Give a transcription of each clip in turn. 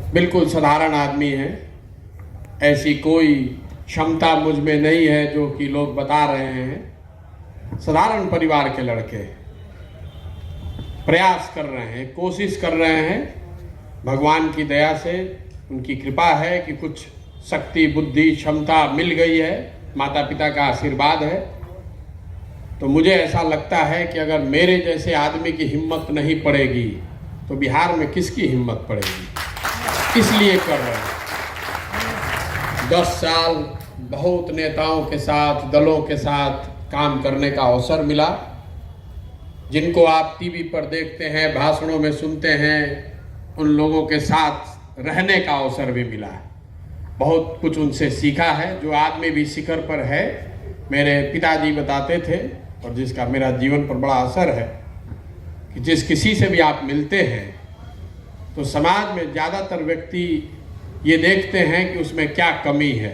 बिल्कुल साधारण आदमी हैं। ऐसी कोई क्षमता मुझ में नहीं है जो कि लोग बता रहे हैं। साधारण परिवार के लड़के प्रयास कर रहे हैं, कोशिश कर रहे हैं। भगवान की दया से उनकी कृपा है कि कुछ शक्ति, बुद्धि, क्षमता मिल गई है, माता पिता का आशीर्वाद है। तो मुझे ऐसा लगता है कि अगर मेरे जैसे आदमी की हिम्मत नहीं पड़ेगी तो बिहार में किसकी हिम्मत पड़ेगी। इसलिए कर रहे हैं। 10 साल बहुत नेताओं के साथ, दलों के साथ काम करने का अवसर मिला। जिनको आप टीवी पर देखते हैं, भाषणों में सुनते हैं, उन लोगों के साथ रहने का अवसर भी मिला है। बहुत कुछ उनसे सीखा है। जो आदमी भी शिखर पर है, मेरे पिताजी बताते थे, और जिसका मेरा जीवन पर बड़ा असर है, कि जिस किसी से भी आप मिलते हैं तो समाज में ज़्यादातर व्यक्ति ये देखते हैं कि उसमें क्या कमी है।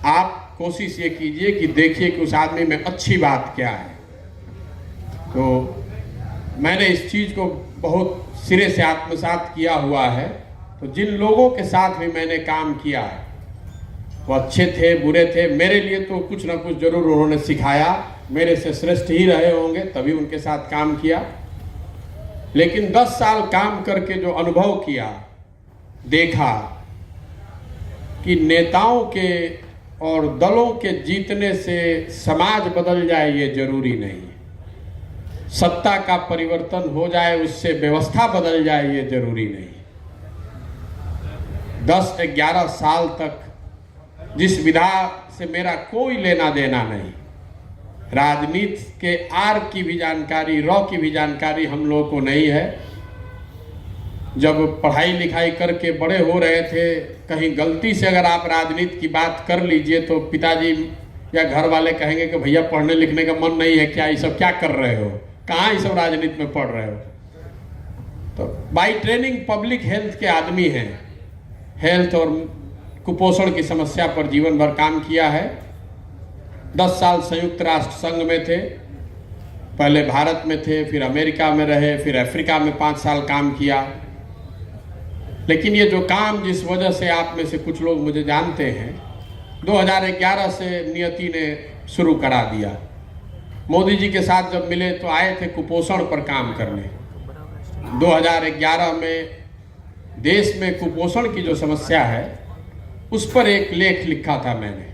आप कोशिश ये कीजिए कि देखिए कि उस आदमी में अच्छी बात क्या है। तो मैंने इस चीज़ को बहुत सिरे से आत्मसात किया हुआ है। तो जिन लोगों के साथ भी मैंने काम किया है, वो अच्छे थे, बुरे थे, मेरे लिए तो कुछ ना कुछ जरूर उन्होंने सिखाया। मेरे से श्रेष्ठ ही रहे होंगे, तभी उनके साथ काम किया। लेकिन 10 साल काम करके जो अनुभव किया, देखा कि नेताओं के और दलों के जीतने से समाज बदल जाए ये जरूरी नहीं। सत्ता का परिवर्तन हो जाए, उससे व्यवस्था बदल जाए ये जरूरी नहीं। 10-11 साल तक जिस विधा से मेरा कोई लेना देना नहीं, राजनीति के आर की भी जानकारी, रॉ की भी जानकारी हम लोगों को नहीं है। जब पढ़ाई लिखाई करके बड़े हो रहे थे, कहीं गलती से अगर आप राजनीति की बात कर लीजिए तो पिताजी या घर वाले कहेंगे कि भैया पढ़ने लिखने का मन नहीं है क्या, ये सब क्या कर रहे हो, कहाँ ये सब राजनीति में पढ़ रहे हो। तो बाई ट्रेनिंग पब्लिक हेल्थ के आदमी हैं। हेल्थ और कुपोषण की समस्या पर जीवन भर काम किया है। 10 साल संयुक्त राष्ट्र संघ में थे, पहले भारत में थे, फिर अमेरिका में रहे, फिर अफ्रीका में 5 साल काम किया। लेकिन ये जो काम जिस वजह से आप में से कुछ लोग मुझे जानते हैं, 2011 से नियति ने शुरू करा दिया। मोदी जी के साथ जब मिले तो आए थे कुपोषण पर काम करने। 2011 में देश में कुपोषण की जो समस्या है उस पर एक लेख लिखा था मैंने।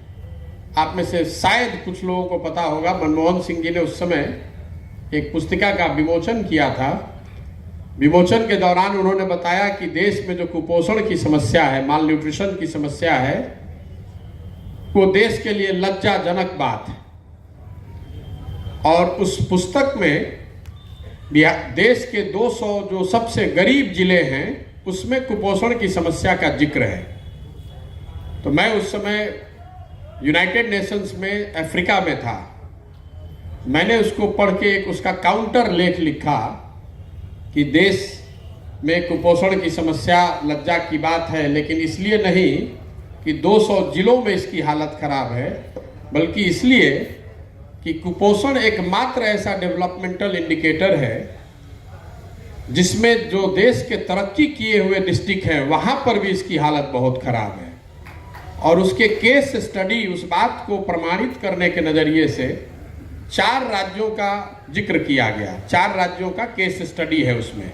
आप में से शायद कुछ लोगों को पता होगा, मनमोहन सिंह जी ने उस समय एक पुस्तिका का विमोचन किया था। विमोचन के दौरान उन्होंने बताया कि देश में जो कुपोषण की समस्या है, माल न्यूट्रिशन की समस्या है, वो देश के लिए लज्जाजनक बात है। और उस पुस्तक में देश के 200 जो सबसे गरीब जिले हैं उसमें कुपोषण की समस्या का जिक्र है। तो मैं उस समय यूनाइटेड नेशंस में अफ्रीका में था। मैंने उसको पढ़ के एक उसका काउंटर लेख लिखा कि देश में कुपोषण की समस्या लज्जा की बात है, लेकिन इसलिए नहीं कि 200 जिलों में इसकी हालत खराब है, बल्कि इसलिए कि कुपोषण एकमात्र ऐसा डेवलपमेंटल इंडिकेटर है जिसमें जो देश के तरक्की किए हुए डिस्ट्रिक्ट हैं वहां पर भी इसकी हालत बहुत खराब है। और उसके केस स्टडी, उस बात को प्रमाणित करने के नज़रिए से 4 राज्यों का जिक्र किया गया। 4 राज्यों का केस स्टडी है उसमें,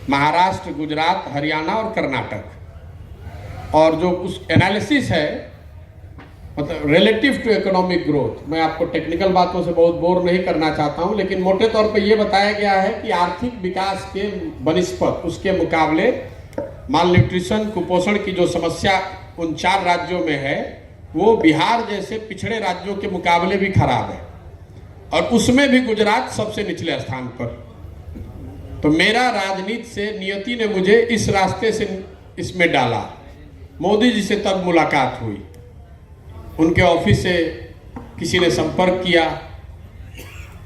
महाराष्ट्र, गुजरात, हरियाणा और कर्नाटक। और जो उस एनालिसिस है, मतलब रिलेटिव टू इकोनॉमिक ग्रोथ, मैं आपको टेक्निकल बातों से बहुत बोर नहीं करना चाहता हूं, लेकिन मोटे तौर पे ये बताया गया है कि आर्थिक विकास के बनिस्पत, उसके मुकाबले माल न्यूट्रिशन, कुपोषण की जो समस्या उन 4 राज्यों में है वो बिहार जैसे पिछड़े राज्यों के मुकाबले भी खराब है, और उसमें भी गुजरात सबसे निचले स्थान पर। तो मेरा राजनीति से नियति ने मुझे इस रास्ते से इसमें डाला। मोदी जी से तब मुलाकात हुई, उनके ऑफिस से किसी ने संपर्क किया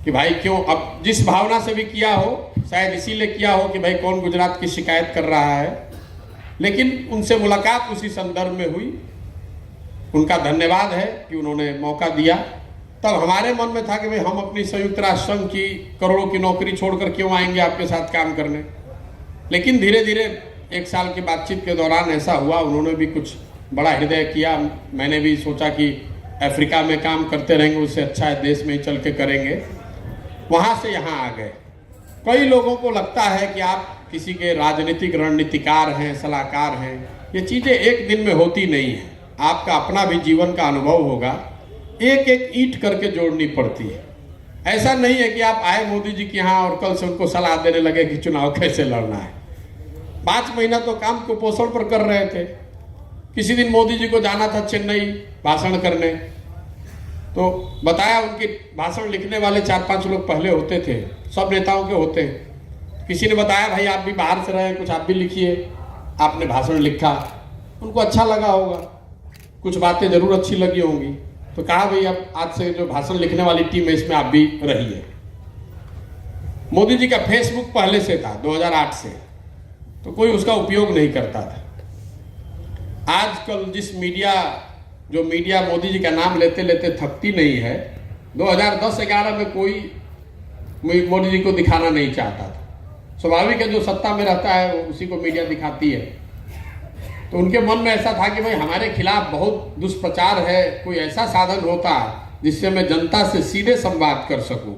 कि भाई क्यों, अब जिस भावना से भी किया हो, शायद इसीलिए किया हो कि भाई कौन गुजरात की शिकायत कर रहा है, लेकिन उनसे मुलाकात उसी संदर्भ में हुई। उनका धन्यवाद है कि उन्होंने मौका दिया। तब हमारे मन में था कि भाई हम अपनी संयुक्त राष्ट्र संघ की करोड़ों की नौकरी छोड़कर क्यों आएंगे आपके साथ काम करने। लेकिन धीरे धीरे 1 साल की बातचीत के दौरान ऐसा हुआ, उन्होंने भी कुछ बड़ा हृदय किया। मैंने भी सोचा कि अफ्रीका में काम करते रहेंगे, उससे अच्छा है देश में ही चल के करेंगे। वहाँ से यहाँ आ गए। कई लोगों को लगता है कि आप किसी के राजनीतिक रणनीतिकार हैं, सलाहकार हैं। ये चीज़ें एक दिन में होती नहीं है। आपका अपना भी जीवन का अनुभव होगा, एक एक ईंट करके जोड़नी पड़ती है। ऐसा नहीं है कि आप आए मोदी जी के यहाँ और कल से उनको सलाह देने लगे कि चुनाव कैसे लड़ना है। 5 महीना तो काम को पोषण पर कर रहे थे। किसी दिन मोदी जी को जाना था चेन्नई भाषण करने, तो बताया उनके भाषण लिखने वाले 4-5 लोग पहले होते थे, सब नेताओं के होते हैं। किसी ने बताया भाई आप भी बाहर से रहे, कुछ आप भी लिखिए। आपने भाषण लिखा, उनको अच्छा लगा होगा, कुछ बातें जरूर अच्छी लगी होंगी, तो कहा भाई अब आज से जो भाषण लिखने वाली टीम है इसमें आप भी रहिए। मोदी जी का फेसबुक पहले से था 2008 से, तो कोई उसका उपयोग नहीं करता था। आजकल जिस जो मीडिया मोदी जी का नाम लेते लेते थकती नहीं है, 2010-11 में कोई मोदी जी को दिखाना नहीं चाहता था। स्वाभाविक है, जो सत्ता में रहता है वो उसी को मीडिया दिखाती है। तो उनके मन में ऐसा था कि भाई हमारे खिलाफ बहुत दुष्प्रचार है, कोई ऐसा साधन होता जिससे मैं जनता से सीधे संवाद कर सकूं।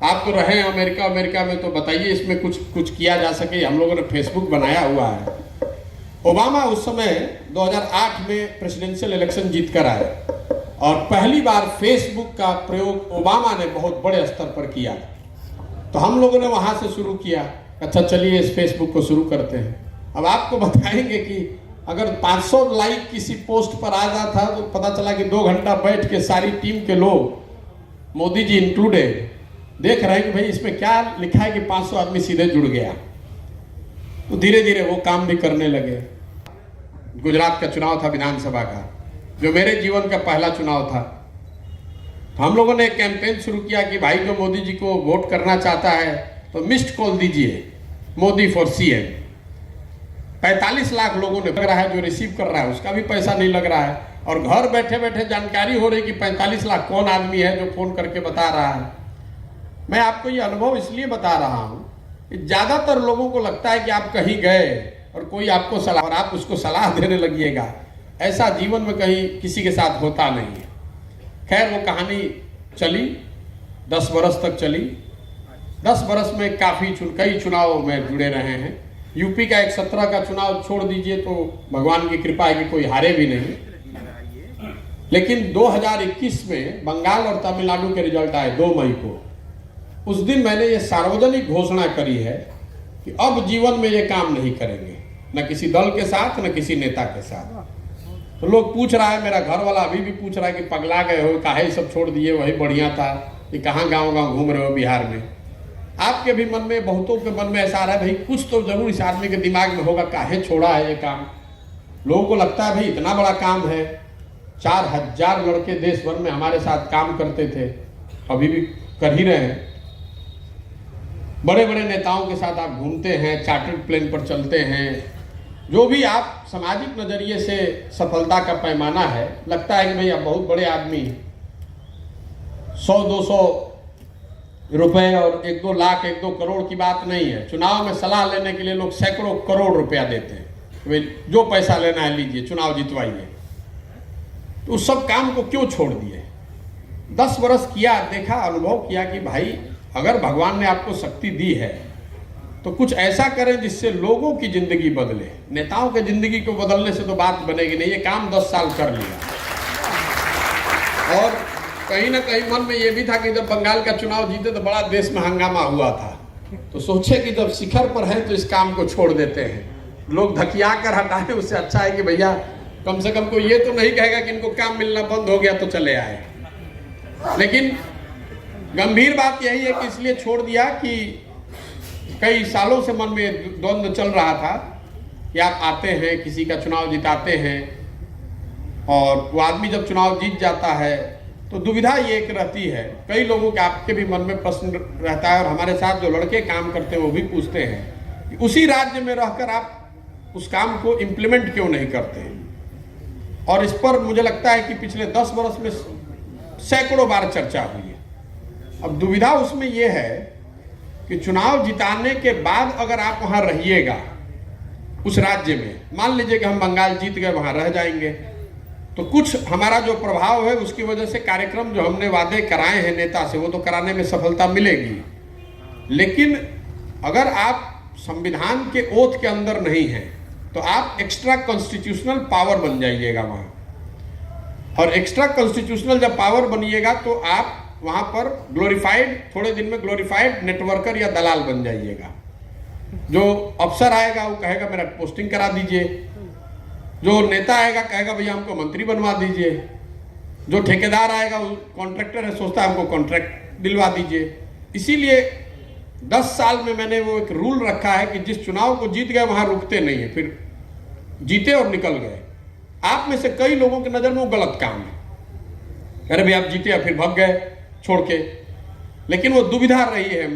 आप तो रहे अमेरिका में, तो बताइए इसमें कुछ किया जा सके। हम लोगों ने फेसबुक बनाया हुआ है। ओबामा उस समय 2008 में प्रेसिडेंशियल इलेक्शन जीत कर आए और पहली बार फेसबुक का प्रयोग ओबामा ने बहुत बड़े स्तर पर किया। तो हम लोगों ने वहां से शुरू किया, अच्छा चलिए इस फेसबुक को शुरू करते हैं। अब आपको बताएंगे कि अगर 500 लाइक किसी पोस्ट पर आ जाता तो पता चला कि 2 घंटा बैठ के सारी टीम के लोग, मोदी जी इंक्लूडेड, देख रहे हैं कि भाई इसमें क्या लिखा है कि 500 आदमी सीधे जुड़ गया। तो धीरे धीरे वो काम भी करने लगे। गुजरात का चुनाव था विधानसभा का, जो मेरे जीवन का पहला चुनाव था। हम लोगों ने एक कैंपेन शुरू किया कि भाई जो मोदी जी को वोट करना चाहता है तो मिस्ड कॉल दीजिए, मोदी फॉर सीएम। 45 लाख लोगों ने लग रहा है, जो रिसीव कर रहा है उसका भी पैसा नहीं लग रहा है, और घर बैठे बैठे जानकारी हो रही कि 45 लाख कौन आदमी है जो फोन करके बता रहा है। मैं आपको ये अनुभव इसलिए बता रहा हूं कि ज्यादातर लोगों को लगता है कि आप कहीं गए और कोई आपको सलाह, और आप उसको सलाह देने लगिएगा। ऐसा जीवन में कहीं किसी के साथ होता नहीं है। खैर वो कहानी चली, 10 बरस तक चली। 10 बरस में कई चुनाव में जुड़े रहे हैं। यूपी का एक 17 का चुनाव छोड़ दीजिए तो भगवान की कृपा है कि कोई हारे भी नहीं। लेकिन 2021 में बंगाल और तमिलनाडु के रिजल्ट आए 2 मई को। उस दिन मैंने ये सार्वजनिक घोषणा करी है कि अब जीवन में ये काम नहीं करेंगे, न किसी दल के साथ न किसी नेता के साथ। तो लोग पूछ रहा है, मेरा घर वाला अभी भी पूछ रहा है कि पगला गए हो, काहे सब छोड़ दिए, वही बढ़िया था, कि कहाँ गाँव घूम रहे हो बिहार में। आपके भी मन में, बहुतों के मन में ऐसा आ रहा है भाई कुछ तो जरूर इस आदमी के दिमाग में होगा, काहे छोड़ा है ये काम। लोगों को लगता है भाई इतना बड़ा काम है, 4000 लड़के देश भर में हमारे साथ काम करते थे, अभी भी कर ही रहे हैं। बड़े बड़े नेताओं के साथ आप घूमते हैं, चार्टर्ड प्लेन पर चलते हैं। जो भी आप सामाजिक नजरिए से सफलता का पैमाना है, लगता है कि भाई आप बहुत बड़े आदमी। 100-200 रुपए और 1-2 लाख 1-2 करोड़ की बात नहीं है। चुनाव में सलाह लेने के लिए लोग सैकड़ों करोड़ रुपया देते हैं। जो पैसा लेना है लीजिए, चुनाव जितवाइए। तो उस सब काम को क्यों छोड़ दिए? 10 बरस किया, देखा, अनुभव किया कि भाई अगर भगवान ने आपको शक्ति दी है तो कुछ ऐसा करें जिससे लोगों की जिंदगी बदले। नेताओं के जिंदगी को बदलने से तो बात बनेगी नहीं। ये काम 10 साल कर लिया, और कहीं ना कहीं मन में ये भी था कि जब बंगाल का चुनाव जीते तो बड़ा देश में हंगामा हुआ था, तो सोचे कि जब शिखर पर है तो इस काम को छोड़ देते हैं। लोग धकिया कर हटाए, उससे अच्छा है कि भैया कम से कम कोई ये तो नहीं कहेगा कि इनको काम मिलना बंद हो गया तो चले आए। लेकिन गंभीर बात यही है कि इसलिए छोड़ दिया कि कई सालों से मन में द्वंद्व चल रहा था कि आप आते हैं, किसी का चुनाव जिताते हैं, और वो आदमी जब चुनाव जीत जाता है तो दुविधा ये एक रहती है। कई लोगों के, आपके भी मन में प्रश्न रहता है, और हमारे साथ जो लड़के काम करते हैं वो भी पूछते हैं कि उसी राज्य में रहकर आप उस काम को इम्प्लीमेंट क्यों नहीं करते। और इस पर मुझे लगता है कि पिछले 10 वर्ष में सैकड़ों बार चर्चा हुई है। अब दुविधा उसमें यह है कि चुनाव जिताने के बाद अगर आप वहां रहिएगा उस राज्य में। मान लीजिए कि हम बंगाल जीत गए, वहां रह जाएंगे, तो कुछ हमारा जो प्रभाव है उसकी वजह से कार्यक्रम जो हमने वादे कराए हैं नेता से वो तो कराने में सफलता मिलेगी। लेकिन अगर आप संविधान के ओथ के अंदर नहीं हैं तो आप एक्स्ट्रा कॉन्स्टिट्यूशनल पावर बन जाइएगा वहां, और एक्स्ट्रा कॉन्स्टिट्यूशनल जब पावर बनिएगा तो आप वहां पर ग्लोरीफाइड, थोड़े दिन में ग्लोरीफाइड नेटवर्कर या दलाल बन जाइएगा। जो अफसर आएगा वो कहेगा मेरा पोस्टिंग करा दीजिए, जो नेता आएगा कहेगा भैया हमको मंत्री बनवा दीजिए, जो ठेकेदार आएगा वो कॉन्ट्रैक्टर है सोचता है हमको कॉन्ट्रैक्ट दिलवा दीजिए। इसीलिए 10 साल में मैंने वो एक रूल रखा है कि जिस चुनाव को जीत गए वहां रुकते नहीं है, फिर जीते और निकल गए। आप में से कई लोगों की नजर में वो गलत काम है, अरे भाई आप जीते और फिर भाग गए छोड़ के। लेकिन वो दुविधा रही है,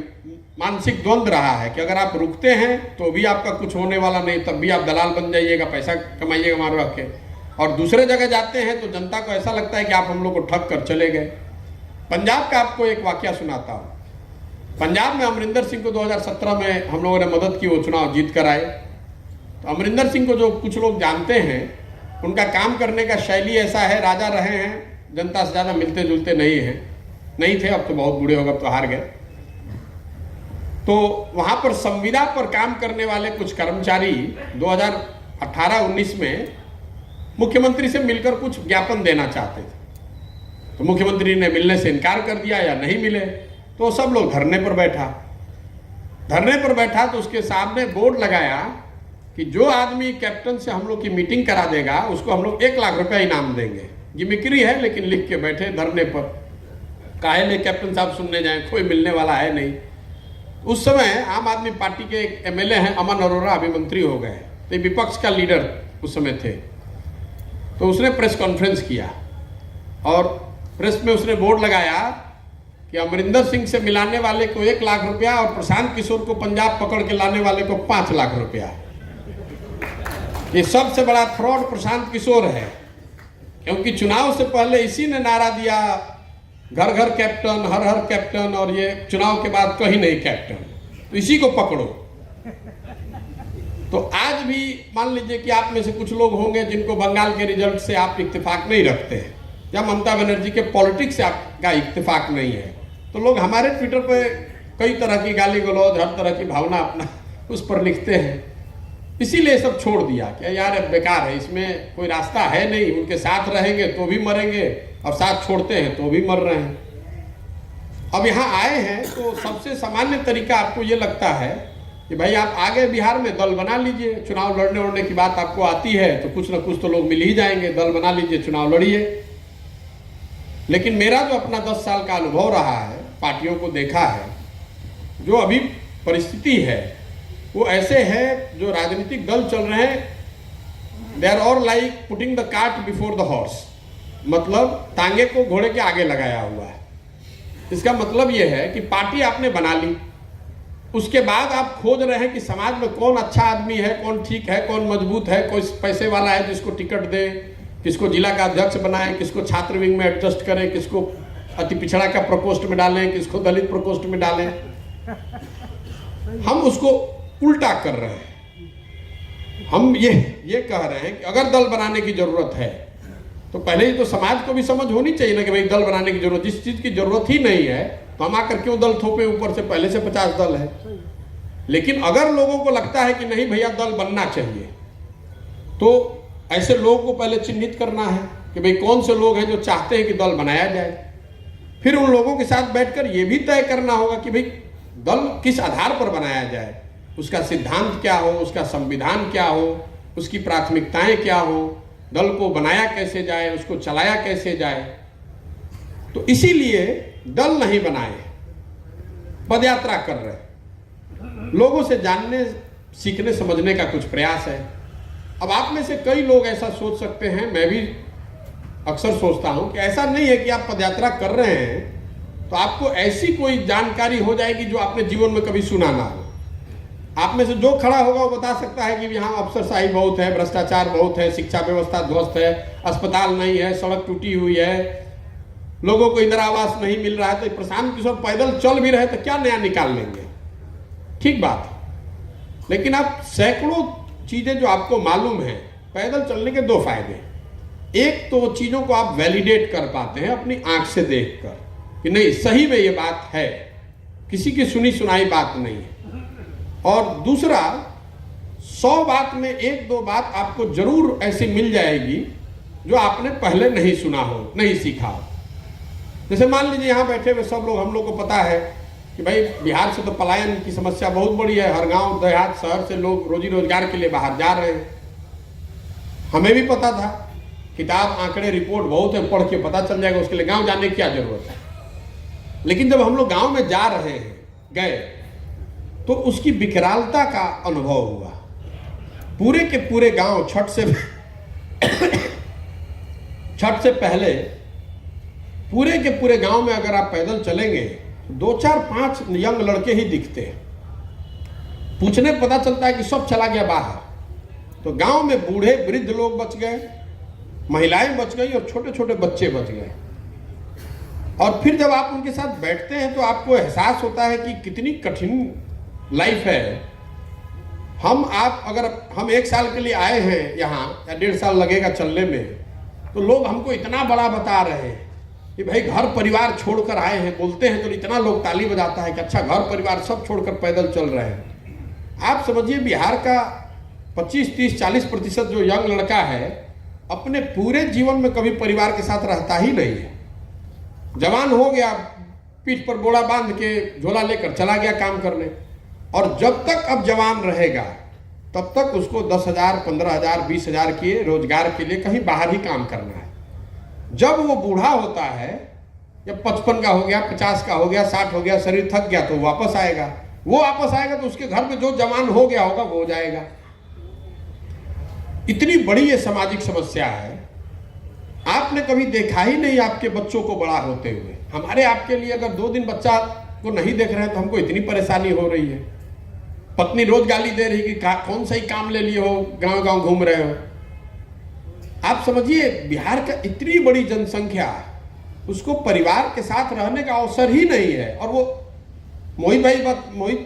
मानसिक द्वंद रहा है कि अगर आप रुकते हैं तो भी आपका कुछ होने वाला नहीं, तब भी आप दलाल बन जाइएगा, पैसा कमाइएगा मार रख के, और दूसरे जगह जाते हैं तो जनता को ऐसा लगता है कि आप हम लोग को ठग कर चले गए। पंजाब का आपको एक वाकया सुनाता हूँ। पंजाब में अमरिंदर सिंह को 2017 में हम लोगों ने मदद की, वो चुनाव जीत कर आए। तो अमरिंदर सिंह को जो कुछ लोग जानते हैं, उनका काम करने का शैली ऐसा है, राजा रहे हैं, जनता से ज़्यादा मिलते जुलते नहीं थे, अब तो बहुत बूढ़े हो गए, अब तो हार गए। तो वहाँ पर संविदा पर काम करने वाले कुछ कर्मचारी 2018-19 में मुख्यमंत्री से मिलकर कुछ ज्ञापन देना चाहते थे, तो मुख्यमंत्री ने मिलने से इनकार कर दिया या नहीं मिले, तो सब लोग धरने पर बैठा तो उसके सामने बोर्ड लगाया कि जो आदमी कैप्टन से हम लोग की मीटिंग करा देगा उसको हम लोग 1 लाख रुपया इनाम देंगे। गिमिक्री है लेकिन लिख के बैठे धरने पर, काहे ले कैप्टन साहब सुनने जाए, कोई मिलने वाला है नहीं। उस समय आम आदमी पार्टी के एक एमएलए हैं अमन अरोड़ा, अभी मंत्री हो गए, तो विपक्ष का लीडर उस समय थे। तो उसने प्रेस कॉन्फ्रेंस किया और प्रेस में उसने बोर्ड लगाया कि अमरिंदर सिंह से मिलाने वाले को 1 लाख रुपया और प्रशांत किशोर को पंजाब पकड़ के लाने वाले को 5 लाख रुपया। ये सबसे बड़ा फ्रॉड प्रशांत किशोर है, क्योंकि चुनाव से पहले इसी ने नारा दिया घर घर कैप्टन, हर हर कैप्टन, और ये चुनाव के बाद कहीं नहीं कैप्टन, तो इसी को पकड़ो। तो आज भी मान लीजिए कि आप में से कुछ लोग होंगे जिनको बंगाल के रिजल्ट से आप इत्तेफाक नहीं रखते हैं, या ममता बनर्जी के पॉलिटिक्स से आपका इत्तेफाक नहीं है, तो लोग हमारे ट्विटर पे कई तरह की गाली गलौज, हर तरह की भावना अपना उस पर लिखते हैं। इसीलिए सब छोड़ दिया कि यार अब बेकार है, इसमें कोई रास्ता है नहीं, उनके साथ रहेंगे तो भी मरेंगे और साथ छोड़ते हैं तो भी मर रहे हैं। अब यहाँ आए हैं तो सबसे सामान्य तरीका आपको ये लगता है कि भाई आप आगे बिहार में दल बना लीजिए, चुनाव लड़ने उड़ने की बात आपको आती है तो कुछ ना कुछ तो लोग मिल ही जाएंगे, दल बना लीजिए, चुनाव लड़िए। लेकिन मेरा जो अपना 10 साल का अनुभव रहा है, पार्टियों को देखा है, जो अभी परिस्थिति है वो ऐसे है, जो राजनीतिक दल चल रहे हैं, they are all like putting the cart before the horse, मतलब टांगे को घोड़े के आगे लगाया हुआ है। इसका मतलब यह है कि पार्टी आपने बना ली, उसके बाद आप खोज रहे हैं कि समाज में कौन अच्छा आदमी है, कौन ठीक है, कौन मजबूत है, कोई पैसे वाला है जिसको टिकट दे, किसको जिला का अध्यक्ष बनाए, किसको छात्र विंग में एडजस्ट करें, किसको अति पिछड़ा का प्रकोष्ठ में डालें, किसको दलित प्रकोष्ठ में डालें। हम उसको उल्टा कर रहे हैं। हम ये कह रहे हैं कि अगर दल बनाने की जरूरत है तो पहले ही तो समाज को भी समझ होनी चाहिए ना कि भाई दल बनाने की जरूरत, जिस चीज की जरूरत ही नहीं है तो हम आकर क्यों दल थोपे ऊपर से, पहले से 50 दल है। लेकिन अगर लोगों को लगता है कि नहीं भैया दल बनना चाहिए, तो ऐसे लोगों को पहले चिन्हित करना है कि भाई कौन से लोग हैं जो चाहते हैं कि दल बनाया जाए। फिर उन लोगों के साथ बैठकर यह भी तय करना होगा कि भाई दल किस आधार पर बनाया जाए, उसका सिद्धांत क्या हो, उसका संविधान क्या हो, उसकी प्राथमिकताएं क्या हो, दल को बनाया कैसे जाए, उसको चलाया कैसे जाए। तो इसीलिए दल नहीं बनाए, पदयात्रा कर रहे, लोगों से जानने सीखने समझने का कुछ प्रयास है। अब आप में से कई लोग ऐसा सोच सकते हैं, मैं भी अक्सर सोचता हूं कि ऐसा नहीं है कि आप पदयात्रा कर रहे हैं तो आपको ऐसी कोई जानकारी हो जाएगी जो आपने जीवन में कभी सुना ना हो। आप में से जो खड़ा होगा वो बता सकता है कि यहाँ अफसरशाही बहुत है, भ्रष्टाचार बहुत है, शिक्षा व्यवस्था ध्वस्त है, अस्पताल नहीं है, सड़क टूटी हुई है, लोगों को इंदिरा आवास नहीं मिल रहा है। तो प्रशांत किशोर पैदल चल भी रहे तो क्या नया निकाल लेंगे, ठीक बात। लेकिन आप सैकड़ों चीजें जो आपको मालूम है, पैदल चलने के दो फायदे। एक तो चीजों को आप वैलिडेट कर पाते हैं अपनी आंख से देखकर कि नहीं सही में ये बात है, किसी की सुनी सुनाई बात नहीं है। और दूसरा, 100 बात में 1-2 बात आपको जरूर ऐसी मिल जाएगी जो आपने पहले नहीं सुना हो, नहीं सीखा हो। जैसे मान लीजिए यहाँ बैठे हुए सब लोग, हम लोग को पता है कि भाई बिहार से तो पलायन की समस्या बहुत बड़ी है। हर गांव देहात शहर से लोग रोजी रोजगार के लिए बाहर जा रहे हैं। हमें भी पता था, किताब आंकड़े रिपोर्ट बहुत है, पढ़ के पता चल जाएगा, उसके लिए गांव जाने की क्या जरूरत है। लेकिन जब हम लोग गांव में जा रहे हैं, गए, तो उसकी विकरालता का अनुभव हुआ। पूरे के पूरे गांव छठ से पहले पूरे के पूरे गांव में अगर आप पैदल चलेंगे, 2-4-5 यंग लड़के ही दिखते हैं। पूछने पता चलता है कि सब चला गया बाहर। तो गांव में बूढ़े वृद्ध लोग बच गए, महिलाएं बच गई और छोटे छोटे बच्चे बच गए। और फिर जब आप उनके साथ बैठते हैं तो आपको एहसास होता है कि कितनी कठिन लाइफ है। अगर हम 1 साल के लिए आए हैं यहाँ, या 1.5 साल लगेगा चलने में, तो लोग हमको इतना बड़ा बता रहे हैं कि भाई घर परिवार छोड़कर आए हैं। बोलते हैं तो इतना लोग ताली बजाता है कि अच्छा घर परिवार सब छोड़कर पैदल चल रहे हैं। आप समझिए बिहार का 25-30-40% जो यंग लड़का है, अपने पूरे जीवन में कभी परिवार के साथ रहता ही नहीं है। जवान हो गया, पीठ पर बोरा बांध के झोला लेकर चला गया काम करने। और जब तक अब जवान रहेगा तब तक उसको 10,000, 15,000, 20,000 के रोजगार के लिए कहीं बाहर ही काम करना है। जब वो बूढ़ा होता है, जब 55 का हो गया, 50 का हो गया, 60 हो गया, शरीर थक गया, तो वापस आएगा। वो वापस आएगा तो उसके घर में जो जवान हो गया होगा वो हो जाएगा। इतनी बड़ी ये सामाजिक समस्या है, आपने कभी देखा ही नहीं आपके बच्चों को बड़ा होते हुए। हमारे आपके लिए अगर 2 दिन बच्चा को नहीं देख रहे हैं तो हमको इतनी परेशानी हो रही है। पत्नी रोज गाली दे रही कि कौन सा ही काम ले लिए हो, गांव गांव घूम रहे हो। आप समझिए बिहार का इतनी बड़ी जनसंख्या, उसको परिवार के साथ रहने का अवसर ही नहीं है। और वो मोहित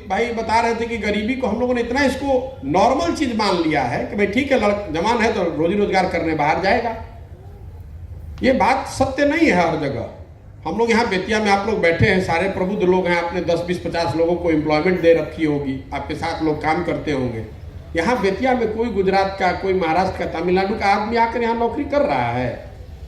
भाई बता रहे थे कि गरीबी को हम लोगों ने इतना इसको नॉर्मल चीज मान लिया है कि भाई ठीक है, जवान है तो रोजी रोजगार करने बाहर जाएगा। ये बात सत्य नहीं है हर जगह। हम लोग यहाँ बेतिया में आप लोग बैठे हैं, सारे प्रबुद्ध लोग हैं, आपने 10, 20, 50 लोगों को एम्प्लॉयमेंट दे रखी होगी, आपके साथ लोग काम करते होंगे। यहाँ बेतिया में कोई गुजरात का, कोई महाराष्ट्र का, तमिलनाडु का आदमी आकर यहाँ नौकरी कर रहा है?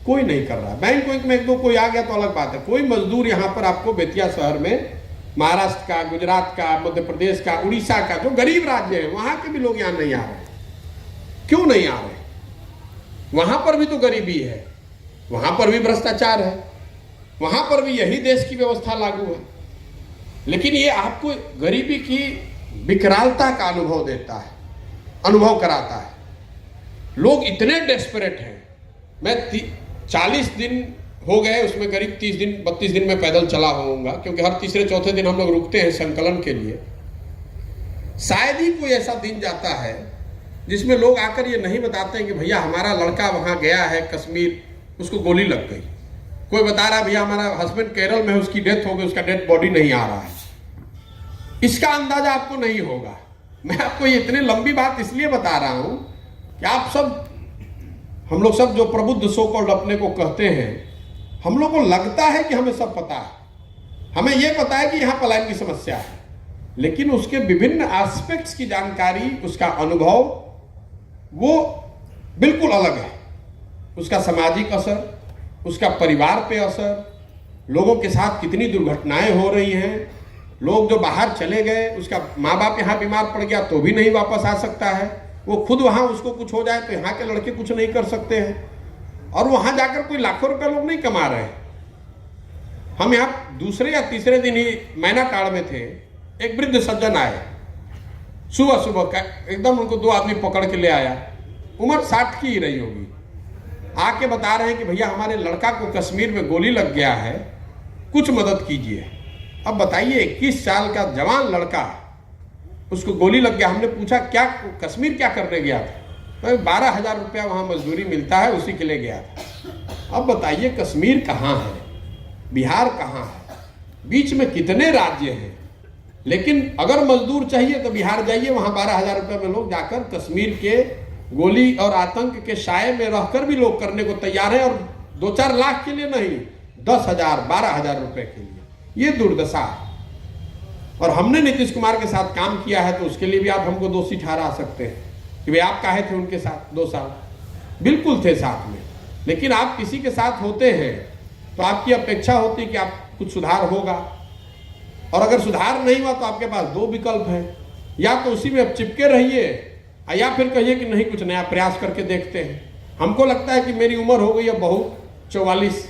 कोई नहीं कर रहा। बैंक में 1-2 कोई आ गया तो अलग बात है। कोई मजदूर यहाँ पर आपको बेतिया शहर में महाराष्ट्र का, गुजरात का, मध्य प्रदेश का, उड़ीसा का, जो गरीब राज्य है वहां के भी लोग यहाँ नहीं आ रहे। क्यों नहीं आ रहे? वहां पर भी तो गरीबी है, वहां पर भी भ्रष्टाचार है, वहां पर भी यही देश की व्यवस्था लागू है। लेकिन ये आपको गरीबी की विकरालता का अनुभव देता है, अनुभव कराता है। लोग इतने डेस्परेट हैं। मैं 40 दिन हो गए, उसमें करीब 30 दिन 32 दिन में पैदल चला होऊंगा, क्योंकि हर तीसरे चौथे दिन हम लोग रुकते हैं संकलन के लिए। शायद ही कोई ऐसा दिन जाता है जिसमें लोग आकर ये नहीं बताते हैं कि भैया हमारा लड़का वहां गया है कश्मीर, उसको गोली लग गई। कोई बता रहा है भैया हमारा हस्बैंड केरल में है, उसकी डेथ हो गई, उसका डेड बॉडी नहीं आ रहा है। इसका अंदाजा आपको नहीं होगा। मैं आपको ये इतनी लंबी बात इसलिए बता रहा हूं कि आप सब, हम लोग सब जो प्रबुद्ध सो कॉल्ड अपने को कहते हैं, हम लोग को लगता है कि हमें सब पता है। हमें यह पता है कि यहां पलायन की समस्या है, लेकिन उसके विभिन्न एस्पेक्ट्स की जानकारी, उसका अनुभव वो बिल्कुल अलग है। उसका सामाजिक असर, उसका परिवार पे असर, लोगों के साथ कितनी दुर्घटनाएं हो रही हैं। लोग जो बाहर चले गए, उसका माँ बाप यहाँ बीमार पड़ गया तो भी नहीं वापस आ सकता है। वो खुद वहां उसको कुछ हो जाए तो यहाँ के लड़के कुछ नहीं कर सकते हैं। और वहां जाकर कोई लाखों रुपए लोग नहीं कमा रहे हैं। हम यहाँ दूसरे या तीसरे दिन ही मैनाटाड़ में थे, एक वृद्ध सज्जन आए, सुबह सुबह का एकदम उनको 2 आदमी पकड़ के ले आया, उम्र 60 की ही रही होगी। आके बता रहे हैं कि भैया हमारे लड़का को कश्मीर में गोली लग गया है, कुछ मदद कीजिए। अब बताइए 21 साल का जवान लड़का, उसको गोली लग गया। हमने पूछा क्या कश्मीर क्या करने गया था? तो 12,000 रुपया वहां मजदूरी मिलता है, उसी के लिए गया था। अब बताइए कश्मीर कहाँ है, बिहार कहाँ है, बीच में कितने राज्य हैं? लेकिन अगर मजदूर चाहिए तो बिहार जाइए, वहां 12,000 रुपए में लोग जाकर कश्मीर के गोली और आतंक के साए में रहकर भी लोग करने को तैयार है, और 2-4 लाख के लिए नहीं, 10,000 12,000 रुपए के लिए। ये दुर्दशा। और हमने नीतीश कुमार के साथ काम किया है तो उसके लिए भी आप हमको दोषी ठहरा सकते हैं कि भाई आप काहे थे उनके साथ 2 साल। बिल्कुल थे साथ में, लेकिन आप किसी के साथ होते हैं तो आपकी अपेक्षा होती है कि आप कुछ सुधार होगा, और अगर सुधार नहीं हुआ तो आपके पास 2 विकल्प हैं, या तो उसी में अब चिपके रहिए या फिर कहिए कि नहीं कुछ नया प्रयास करके देखते हैं। हमको लगता है कि मेरी उम्र हो गई है बहुत 44,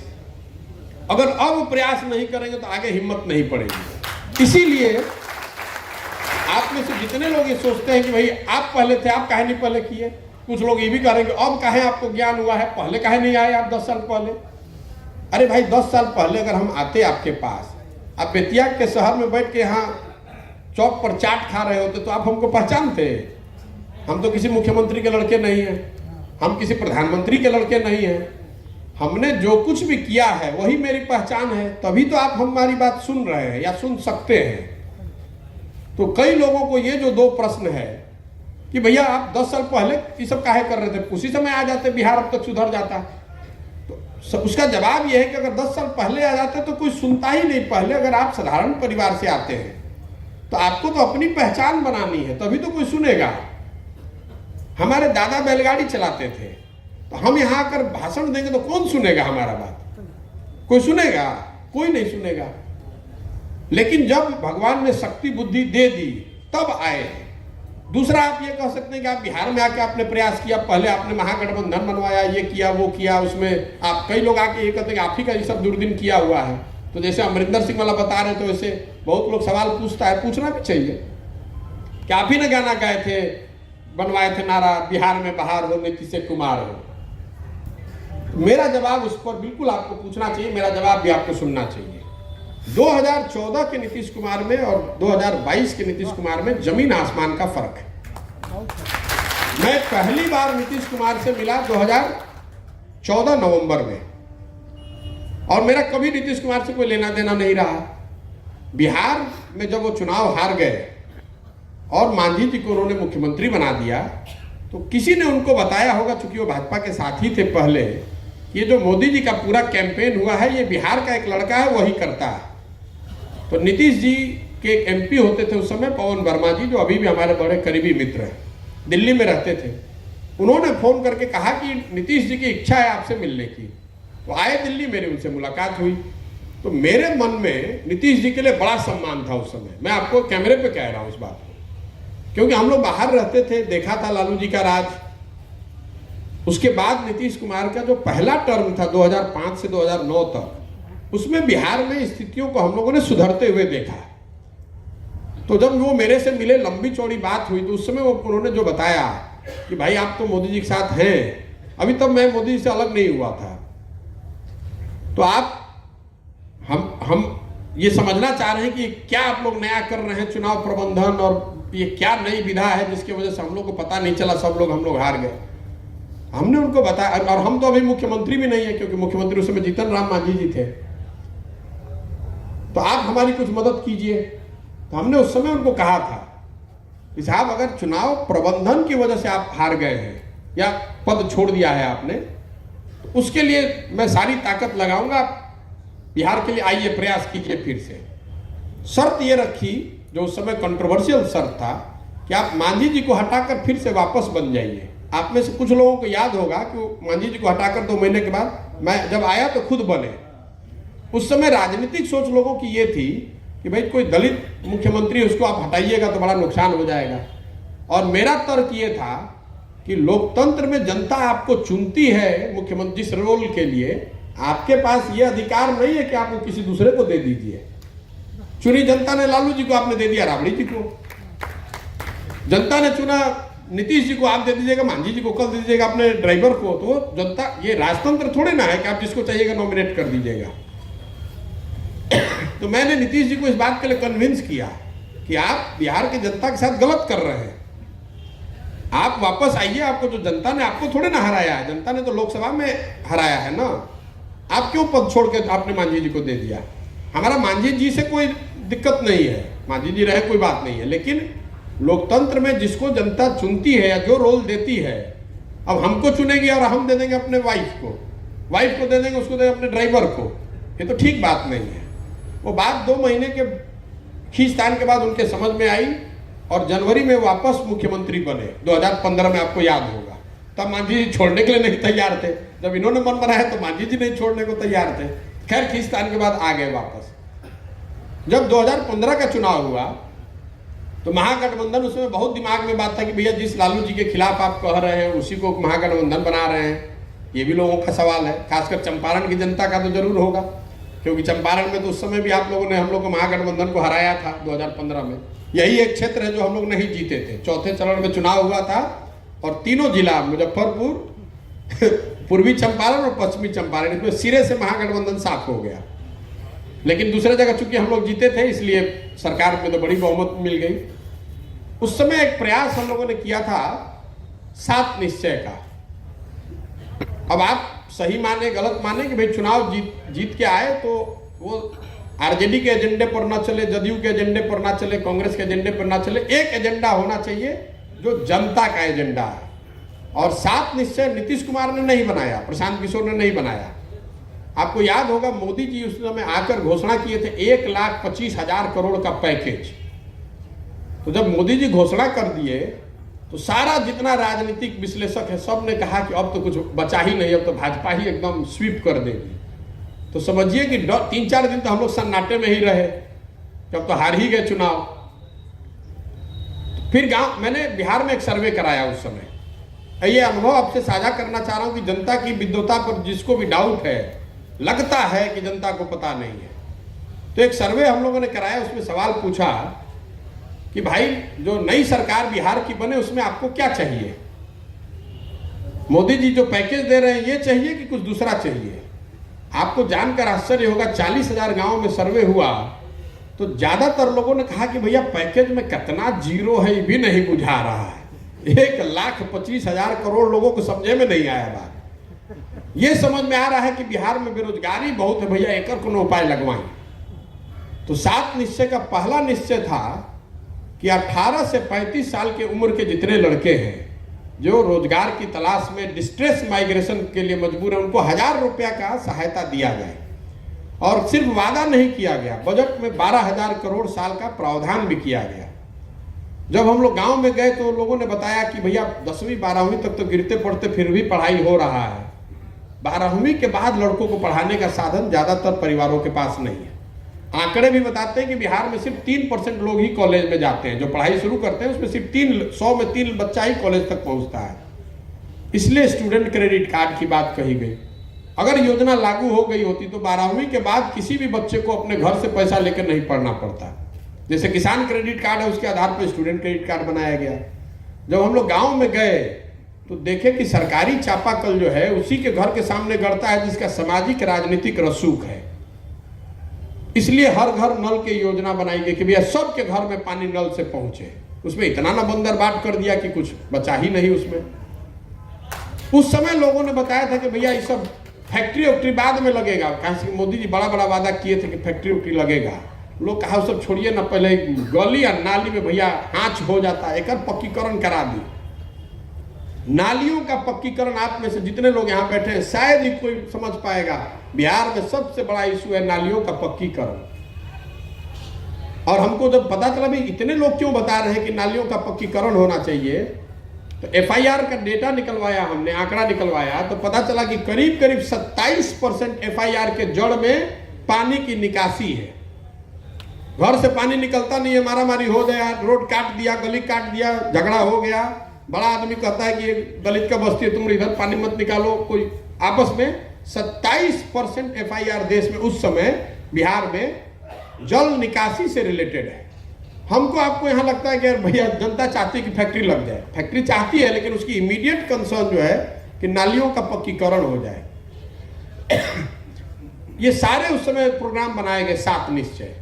अगर अब प्रयास नहीं करेंगे तो आगे हिम्मत नहीं पड़ेगी। इसीलिए आप में से जितने लोग ये सोचते हैं कि भाई आप पहले थे, आप काहे नहीं पहले किए, कुछ लोग ये भी करेंगे अब काहे आपको ज्ञान हुआ है, पहले काहे नहीं आए आप 10 साल पहले। अरे भाई 10 साल पहले अगर हम आते आपके पास, आप बेतिया के शहर में बैठ के यहाँ चौक पर चाट खा रहे होते तो आप हमको पहचानते। हम तो किसी मुख्यमंत्री के लड़के नहीं हैं, हम किसी प्रधानमंत्री के लड़के नहीं हैं, हमने जो कुछ भी किया है वही मेरी पहचान है, तभी तो आप हमारी बात सुन रहे हैं या सुन सकते हैं। तो कई लोगों को ये जो 2 प्रश्न है कि भैया आप 10 साल पहले ये सब काहे कर रहे थे, उसी समय आ जाते बिहार अब तक सुधर जाता। तो उसका जवाब यह है कि अगर 10 साल पहले आ जाते तो कोई सुनता ही नहीं। पहले अगर आप साधारण परिवार से आते हैं तो आपको तो अपनी पहचान बनानी है, तभी तो कोई सुनेगा। हमारे दादा बैलगाड़ी चलाते थे, तो हम यहाँ आकर भाषण देंगे तो कौन सुनेगा हमारा बात? कोई सुनेगा? कोई नहीं सुनेगा। लेकिन जब भगवान ने शक्ति बुद्धि दे दी तब आए। दूसरा आप ये कह सकते हैं कि आप बिहार में आके आपने प्रयास किया, पहले आपने महागठबंधन बनवाया, ये किया वो किया, उसमें आप कई लोग आके ये कहते हैं कि आप ही का ये सब दुर्दिन किया हुआ है। तो जैसे अमरिंदर सिंह वाला बता रहे थे, वैसे बहुत लोग सवाल पूछता है, पूछना भी चाहिए कि आप ही ने गाना गाए थे, बनवाए थे नारा, बिहार में बहार हो नीतीश कुमार हो। मेरा जवाब उस पर बिल्कुल आपको पूछना चाहिए, मेरा जवाब भी आपको सुनना चाहिए। 2014 के नीतीश कुमार में और 2022 के नीतीश कुमार में जमीन आसमान का फर्क है। मैं पहली बार नीतीश कुमार से मिला 2014 नवंबर में, और मेरा कभी नीतीश कुमार से कोई लेना देना नहीं रहा। बिहार में जब वो चुनाव हार गए और मांझी जी को उन्होंने मुख्यमंत्री बना दिया, तो किसी ने उनको बताया होगा, चूंकि वो भाजपा के साथ ही थे पहले, ये जो मोदी जी का पूरा कैंपेन हुआ है ये बिहार का एक लड़का है वही करता है। तो नीतीश जी के एमपी होते थे उस समय पवन वर्मा जी, जो अभी भी हमारे बड़े करीबी मित्र हैं, दिल्ली में रहते थे। उन्होंने फोन करके कहा कि नीतीश जी की इच्छा है आपसे मिलने की। तो आए दिल्ली, मेरी उनसे मुलाकात हुई। तो मेरे मन में नीतीश जी के लिए बड़ा सम्मान था उस समय। मैं आपको कैमरे पे कह रहा हूं इस बात को, क्योंकि हम लोग बाहर रहते थे, देखा था लालू जी का राज। उसके बाद नीतीश कुमार का जो पहला टर्म था 2005 से 2009 तक, उसमें बिहार में स्थितियों को हम लोगों ने सुधरते हुए देखा। तो जब वो मेरे से मिले, लंबी चौड़ी बात हुई, तो उस समय वो उन्होंने जो बताया कि भाई आप तो मोदी जी के साथ हैं, अभी तब मैं मोदी जी से अलग नहीं हुआ था, तो आप हम ये समझना चाह रहे हैं कि क्या आप लोग नया कर रहे हैं चुनाव प्रबंधन, और ये क्या नई विधा है जिसकी वजह से हम लोग को पता नहीं चला, हम लोग हार गए। हमने उनको बताया, और हम तो अभी मुख्यमंत्री भी नहीं है, क्योंकि मुख्यमंत्री उस समय जीतन राम मांझी जी थे। तो आप हमारी कुछ मदद कीजिए। तो हमने उस समय उनको कहा था कि साहब अगर चुनाव प्रबंधन की वजह से आप हार गए हैं या पद छोड़ दिया है आपने, तो उसके लिए मैं सारी ताकत लगाऊंगा, बिहार के लिए आइए, प्रयास कीजिए फिर से। शर्त ये रखी, जो उस समय कंट्रोवर्शियल शर्त था, कि आप मांझी जी को हटाकर फिर से वापस बन जाइए। आप में से कुछ लोगों को याद होगा कि मांझी जी को हटाकर 2 महीने के बाद मैं जब आया तो खुद बने। उस समय राजनीतिक सोच लोगों की ये थी कि भाई कोई दलित मुख्यमंत्री, उसको आप हटाइएगा तो बड़ा नुकसान हो जाएगा। और मेरा तर्क ये था कि लोकतंत्र में जनता आपको चुनती है मुख्यमंत्री जिस रोल के लिए, आपके पास ये अधिकार नहीं है कि आप वो किसी दूसरे को दे दीजिए। चुनी जनता ने लालू जी को, आपने दे दिया राबड़ी जी को। जनता ने चुना नीतीश जी को, आप दे दीजिएगा मांझी जी को, कल दे दीजिएगा अपने ड्राइवर को। तो जनता, ये राजतंत्र थोड़े ना है कि आप जिसको चाहिएगा नॉमिनेट कर दीजिएगा। तो मैंने नीतीश जी को इस बात के लिए कन्विंस किया कि आप बिहार की जनता के साथ गलत कर रहे हैं, आप वापस आइए। आपको जो जनता ने आपको थोड़े ना हराया है, जनता ने तो लोकसभा में हराया है ना। आप क्यों पद छोड़ के आपने मांझी जी को दे दिया? हमारा मांझी जी से कोई दिक्कत नहीं है, मांझी जी रहे कोई बात नहीं है, लेकिन लोकतंत्र में जिसको जनता चुनती है या जो रोल देती है, अब हमको चुनेगी और हम दे देंगे अपने वाइफ को दे देंगे, उसको दे अपने ड्राइवर को, ये तो ठीक बात नहीं है। वो बात 2 महीने के खींचतान के बाद उनके समझ में आई और जनवरी में वापस मुख्यमंत्री बने 2015 में, आपको याद होगा। तब मांझी जी छोड़ने के लिए नहीं तैयार थे, जब इन्होंने मन बनाया तो मांझी जी नहीं छोड़ने को तैयार थे। खैर खींचतान के बाद आ गए वापस। जब 2015 का चुनाव हुआ तो महागठबंधन, उसमें बहुत दिमाग में बात था कि भैया जिस लालू जी के खिलाफ आप कह रहे हैं उसी को महागठबंधन बना रहे हैं, ये भी लोगों का सवाल है। खासकर चंपारण की जनता का तो जरूर होगा, क्योंकि चंपारण में तो उस समय भी आप लोगों ने हम लोग को महागठबंधन को हराया था 2015 में। यही एक क्षेत्र है जो हम लोग नहीं जीते थे। चौथे चरण में चुनाव हुआ था और तीनों जिला मुजफ्फरपुर, पूर्वी चंपारण और पश्चिमी चंपारण, इसमें सिरे से महागठबंधन साफ हो गया। लेकिन दूसरे जगह चूंकि हम लोग जीते थे इसलिए सरकार में तो बड़ी बहुमत मिल गई। उस समय एक प्रयास हम लोगों ने किया था 7 निश्चय का। अब आप सही माने गलत माने कि भाई चुनाव जीत के आए तो वो आरजेडी के एजेंडे पर ना चले, जदयू के एजेंडे पर ना चले, कांग्रेस के एजेंडे पर ना चले, एक एजेंडा होना चाहिए जो जनता का एजेंडा है। और 7 निश्चय नीतीश कुमार ने नहीं बनाया, प्रशांत किशोर ने नहीं बनाया। आपको याद होगा मोदी जी उस समय आकर घोषणा किए थे 1,25,000 करोड़ का पैकेज। तो जब मोदी जी घोषणा कर दिए तो सारा जितना राजनीतिक विश्लेषक है सब ने कहा कि अब तो कुछ बचा ही नहीं, अब तो भाजपा ही एकदम स्वीप कर देगी। तो समझिए कि 3-4 दिन तो हम लोग सन्नाटे में ही रहे, जब तो हार ही गए चुनाव। फिर मैंने बिहार में एक सर्वे कराया उस समय। ये अनुभव आपसे साझा करना चाह रहा हूं कि जनता की विद्वता पर जिसको भी डाउट है, लगता है कि जनता को पता नहीं है, तो एक सर्वे हम लोगों ने कराया। उसमें सवाल पूछा कि भाई जो नई सरकार बिहार की बने उसमें आपको क्या चाहिए? मोदी जी जो पैकेज दे रहे हैं ये चाहिए कि कुछ दूसरा चाहिए? आपको जानकर आश्चर्य होगा 40,000 गांव में सर्वे हुआ तो ज्यादातर लोगों ने कहा कि भैया पैकेज में कितना जीरो है ये भी नहीं बुझा रहा है। 1,25,000 करोड़ लोगों को समझे में नहीं आया बात। ये समझ में आ रहा है कि बिहार में बेरोजगारी बहुत है, भैया एक कोनो उपाय लगवाएं। तो 7 निश्चय का पहला निश्चय था कि 18 से 35 साल के उम्र के जितने लड़के हैं जो रोजगार की तलाश में डिस्ट्रेस माइग्रेशन के लिए मजबूर है, उनको 1,000 रुपया का सहायता दिया जाए। और सिर्फ वादा नहीं किया गया, बजट में 12,000 करोड़ साल का प्रावधान भी किया गया। जब हम लोग गांव में गए तो लोगों ने बताया कि भैया 10वीं 12वीं तक तो गिरते पड़ते फिर भी पढ़ाई हो रहा है, 12वीं के बाद लड़कों को पढ़ाने का साधन ज्यादातर परिवारों के पास नहीं है। आंकड़े भी बताते हैं कि बिहार में सिर्फ 3% लोग ही कॉलेज में जाते हैं, जो पढ़ाई शुरू करते हैं उसमें सिर्फ 100 में 3 बच्चा ही कॉलेज तक पहुंचता है। इसलिए स्टूडेंट क्रेडिट कार्ड की बात कही गई। अगर योजना लागू हो गई होती तो 12वीं के बाद किसी भी बच्चे को अपने घर से पैसा लेकर नहीं पढ़ना पड़ता। जैसे किसान क्रेडिट कार्ड है उसके आधार पर स्टूडेंट क्रेडिट कार्ड बनाया गया। जब हम लोग गाँव में गए तो देखे कि सरकारी चापाकल जो है उसी के घर के सामने गड़ता है जिसका सामाजिक राजनीतिक रसूख है। इसलिए हर घर नल की योजना बनाई गई कि भैया सबके घर में पानी नल से पहुंचे। उसमें इतना ना बंदरबाट कर दिया कि कुछ बचा ही नहीं उसमें। उस समय लोगों ने बताया था कि भैया ये सब फैक्ट्री वैक्ट्री बाद में लगेगा, कहा मोदी जी बड़ा बड़ा वादा किए थे कि फैक्ट्री वैक्ट्री लगेगा। लोग कहा सब छोड़िए ना, पहले गली या नाली में भैया आँच हो जाता है, एक पक्कीकरण करा दी। नालियों का पक्कीकरण आप में से जितने लोग यहाँ बैठे हैं शायद ही कोई समझ पाएगा, बिहार में सबसे बड़ा इशू है नालियों का पक्कीकरण। और हमको जब पता चला भी इतने लोग क्यों बता रहे हैं कि नालियों का पक्कीकरण होना चाहिए, तो FIR का डेटा निकलवाया हमने, आंकड़ा निकलवाया, तो पता चला कि करीब करीब 27% FIR के जड़ में पानी की निकासी है। घर से पानी निकलता नहीं है, मारामारी हो गया, रोड काट दिया, गली काट दिया, झगड़ा हो गया, बड़ा आदमी कहता है कि ये दलित का बस्ती है, तुम इधर पानी मत निकालो, कोई आपस में 27% FIR देश में उस समय बिहार में जल निकासी से रिलेटेड है। हमको आपको यहाँ लगता है कि भैया जनता चाहती है कि फैक्ट्री लग जाए, फैक्ट्री चाहती है, लेकिन उसकी इमीडिएट कंसर्न जो है कि नालियों का पक्कीकरण हो जाए। ये सारे उस समय प्रोग्राम बनाए गए 7 निश्चय।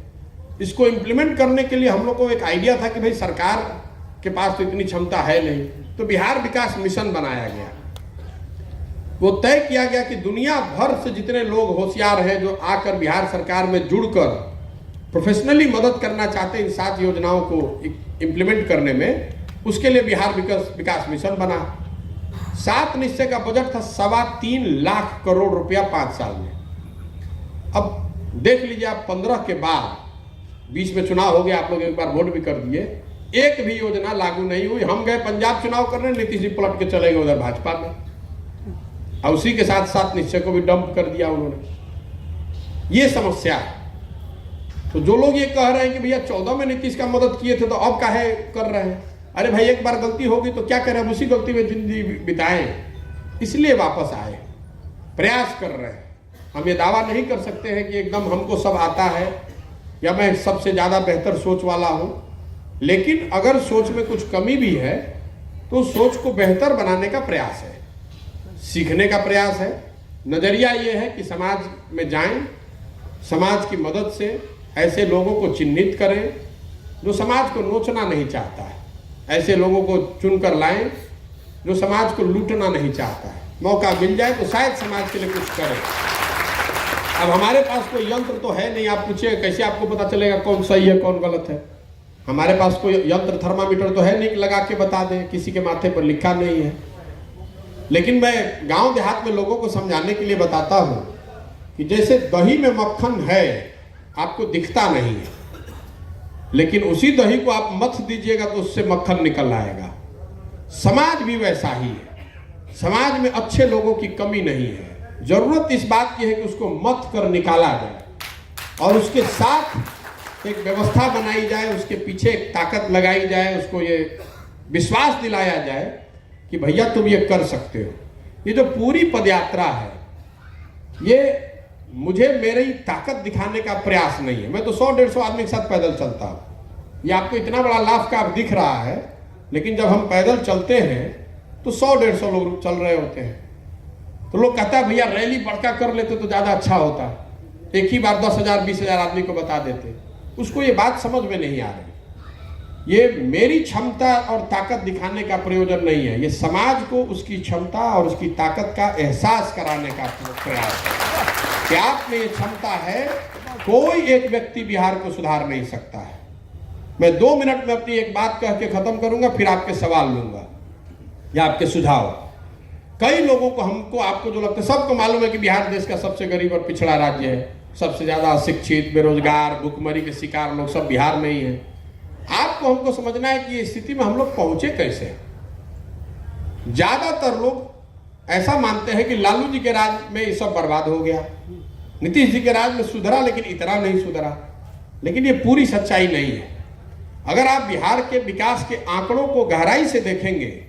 इसको इम्प्लीमेंट करने के लिए हम लोग को एक आइडिया था कि भाई सरकार के पास तो इतनी क्षमता है नहीं, तो बिहार विकास मिशन बनाया गया। वो तय किया गया कि दुनिया भर से जितने लोग होशियार हैं जो आकर बिहार सरकार में जुड़कर प्रोफेशनली मदद करना चाहते हैं इन 7 योजनाओं को इम्प्लीमेंट करने में, उसके लिए बिहार विकास मिशन बना। 7 निश्चय का बजट था 3.25 लाख करोड़ रुपया 5 साल में। अब देख लीजिए आप 15 के बाद, बीच में चुनाव हो गया, आप लोग एक बार वोट भी कर दिए, एक भी योजना लागू नहीं हुई। हम गए पंजाब चुनाव करने, नीतीश जी पलट के चले गए उधर भाजपा में, और उसी के साथ 7 निश्चय को भी डंप कर दिया उन्होंने। ये समस्या है। तो जो लोग ये कह रहे हैं कि भैया 14 में नीतीश का मदद किए थे तो अब काहे कर रहे हैं, अरे भाई एक बार गलती होगी तो क्या करें, उसी गलती में जिंदगी बिताएं, इसलिए वापस आए, प्रयास कर रहे हैं। हम ये दावा नहीं कर सकते हैं कि एकदम हमको सब आता है या मैं सबसे ज़्यादा बेहतर सोच वाला हूँ, लेकिन अगर सोच में कुछ कमी भी है तो सोच को बेहतर बनाने का प्रयास है, सीखने का प्रयास है। नज़रिया ये है कि समाज में जाएं, समाज की मदद से ऐसे लोगों को चिन्हित करें जो समाज को नोचना नहीं चाहता है, ऐसे लोगों को चुनकर लाएं जो समाज को लूटना नहीं चाहता है। मौका मिल जाए तो शायद समाज के लिए कुछ करें। अब हमारे पास कोई यंत्र तो है नहीं, आप पूछिए कैसे आपको पता चलेगा कौन सही है कौन गलत है। हमारे पास कोई यंत्र थर्मामीटर तो है नहीं कि लगा के बता दे, किसी के माथे पर लिखा नहीं है। लेकिन मैं गांव देहात में लोगों को समझाने के लिए बताता हूं कि जैसे दही में मक्खन है, आपको दिखता नहीं है, लेकिन उसी दही को आप मथ दीजिएगा तो उससे मक्खन निकल आएगा। समाज भी वैसा ही है, समाज में अच्छे लोगों की कमी नहीं है। जरूरत इस बात की है कि उसको मथ कर निकाला जाए और उसके साथ एक व्यवस्था बनाई जाए, उसके पीछे एक ताकत लगाई जाए, उसको ये विश्वास दिलाया जाए कि भैया तुम ये कर सकते हो। ये जो पूरी पदयात्रा है, ये मुझे मेरी ताकत दिखाने का प्रयास नहीं है। मैं तो 100-150 आदमी के साथ पैदल चलता हूँ। ये आपको इतना बड़ा लाभ दिख रहा है, लेकिन जब हम पैदल चलते हैं तो 100-150 लोग चल रहे होते हैं। तो लोग कहता है भैया रैली बड़का कर लेते तो ज़्यादा अच्छा होता, एक ही बार 10,000-20,000 आदमी को बता देते। उसको ये बात समझ में नहीं आ रही। ये मेरी क्षमता और ताकत दिखाने का प्रयोजन नहीं है, ये समाज को उसकी क्षमता और उसकी ताकत का एहसास कराने का प्रयास है कि आप में ये क्षमता है, कोई एक व्यक्ति बिहार को सुधार नहीं सकता है। मैं 2 मिनट में अपनी एक बात कह के खत्म करूंगा, फिर आपके सवाल लूंगा या आपके सुझाव। कई लोगों को, हमको, आपको जो लगता है, सबको मालूम है कि बिहार देश का सबसे गरीब और पिछड़ा राज्य है, सबसे ज्यादा अशिक्षित, बेरोजगार, भुखमरी के शिकार लोग सब बिहार में ही हैं। आपको हमको समझना है कि ये स्थिति में हम लोग पहुंचे कैसे। ज्यादातर लोग ऐसा मानते हैं कि लालू जी के राज में ये सब बर्बाद हो गया, नीतीश जी के राज में सुधरा, लेकिन इतना नहीं सुधरा। लेकिन ये पूरी सच्चाई नहीं है। अगर आप बिहार के विकास के आंकड़ों को गहराई से देखेंगे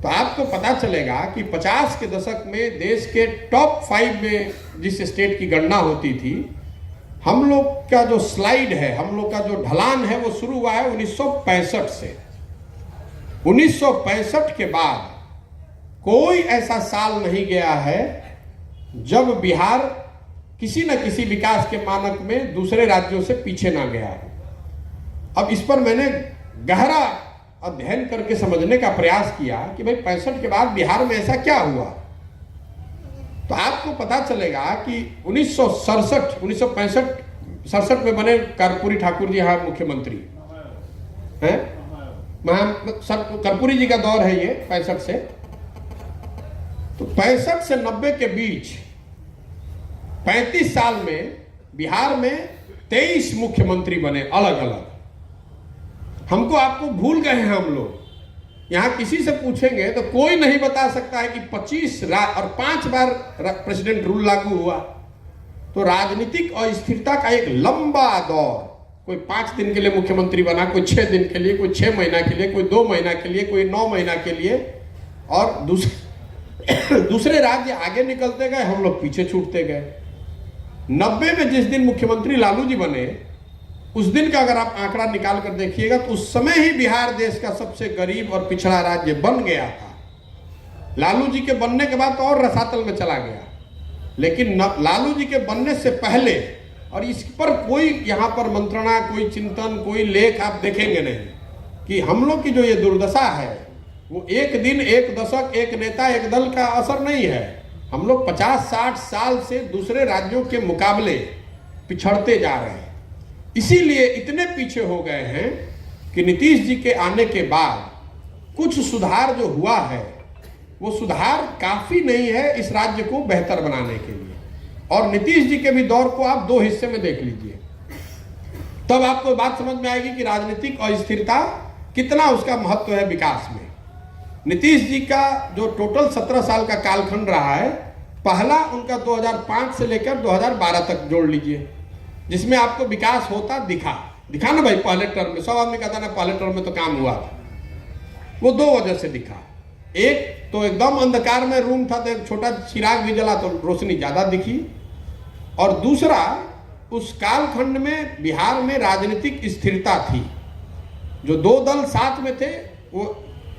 तो आपको पता चलेगा कि 50 के दशक में देश के टॉप 5 में जिस स्टेट की गणना होती थी, हम लोग का जो स्लाइड है, हम लोग का जो ढलान है, वो शुरू हुआ है 1965 से। 1965 के बाद कोई ऐसा साल नहीं गया है जब बिहार किसी न किसी विकास के मानक में दूसरे राज्यों से पीछे ना गया है। अब इस पर मैंने गहरा अध्ययन करके समझने का प्रयास किया कि भाई 65 के बाद बिहार में ऐसा क्या हुआ। तो आपको पता चलेगा कि 1967 में बने कर्पूरी ठाकुर जी यहाँ मुख्यमंत्री हैं, कर्पूरी जी का दौर है ये 65 से। तो 65 से 90 के बीच 35 साल में बिहार में 23 मुख्यमंत्री बने अलग अलग। हमको आपको भूल गए हैं हम लोग। यहाँ किसी से पूछेंगे तो कोई नहीं बता सकता है कि 25 और 5 बार प्रेसिडेंट रूल लागू हुआ। तो राजनीतिक अस्थिरता का एक लंबा दौर, कोई 5 दिन के लिए मुख्यमंत्री बना, कोई 6 दिन के लिए, कोई 6 महीना के लिए, कोई 2 महीना के लिए, कोई 9 महीना के लिए, और दूसरे राज्य आगे निकलते गए, हम लोग पीछे छूटते गए। 90 में जिस दिन मुख्यमंत्री लालू जी बने, उस दिन का अगर आप आंकड़ा निकाल कर देखिएगा तो उस समय ही बिहार देश का सबसे गरीब और पिछड़ा राज्य बन गया था। लालू जी के बनने के बाद तो और रसातल में चला गया, लेकिन लालू जी के बनने से पहले, और इस पर कोई यहाँ पर मंत्रणा, कोई चिंतन, कोई लेख आप देखेंगे नहीं कि हम लोग की जो ये दुर्दशा है वो एक दिन, एक दशक, एक नेता, एक दल का असर नहीं है। हम लोग 50-60 साल से दूसरे राज्यों के मुकाबले पिछड़ते जा रहे हैं। इसीलिए इतने पीछे हो गए हैं कि नीतीश जी के आने के बाद कुछ सुधार जो हुआ है वो सुधार काफी नहीं है इस राज्य को बेहतर बनाने के लिए। और नीतीश जी के भी दौर को आप दो हिस्से में देख लीजिए, तब आपको बात समझ में आएगी कि राजनीतिक अस्थिरता कितना उसका महत्व है विकास में। नीतीश जी का जो टोटल 17 साल का कालखंड रहा है, पहला उनका 2005 से लेकर 2012 तक जोड़ लीजिए, जिसमें आपको विकास होता दिखा ना भाई। पहले टर्म में सब आदमी कहता ना पहले टर्म में तो काम हुआ था, वो दो वजह से दिखा। एक तो एकदम अंधकार में रूम था तो एक छोटा चिराग भी जला तो रोशनी ज्यादा दिखी, और दूसरा उस कालखंड में बिहार में राजनीतिक स्थिरता थी। जो दो दल साथ में थे वो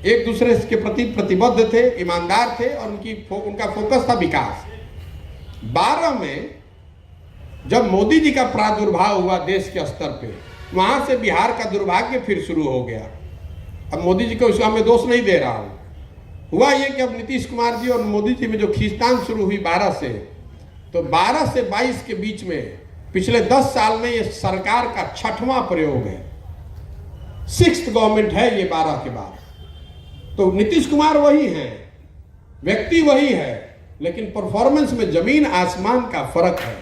एक दूसरे के प्रति प्रतिबद्ध थे, ईमानदार थे, और उनका फोकस था विकास। 12 में जब मोदी जी का प्रादुर्भाव हुआ देश के स्तर पे, वहां से बिहार का दुर्भाग्य फिर शुरू हो गया। अब मोदी जी को इसका मैं दोष नहीं दे रहा हूं। हुआ ये कि अब नीतीश कुमार जी और मोदी जी में जो खींचतान शुरू हुई 12 से, तो 12 से 22 के बीच में पिछले 10 साल में ये सरकार का 6वां प्रयोग है, 6th गवर्नमेंट है ये 12 के बाद। तो नीतीश कुमार वही हैं, व्यक्ति वही है, लेकिन परफॉर्मेंस में जमीन आसमान का फर्क है।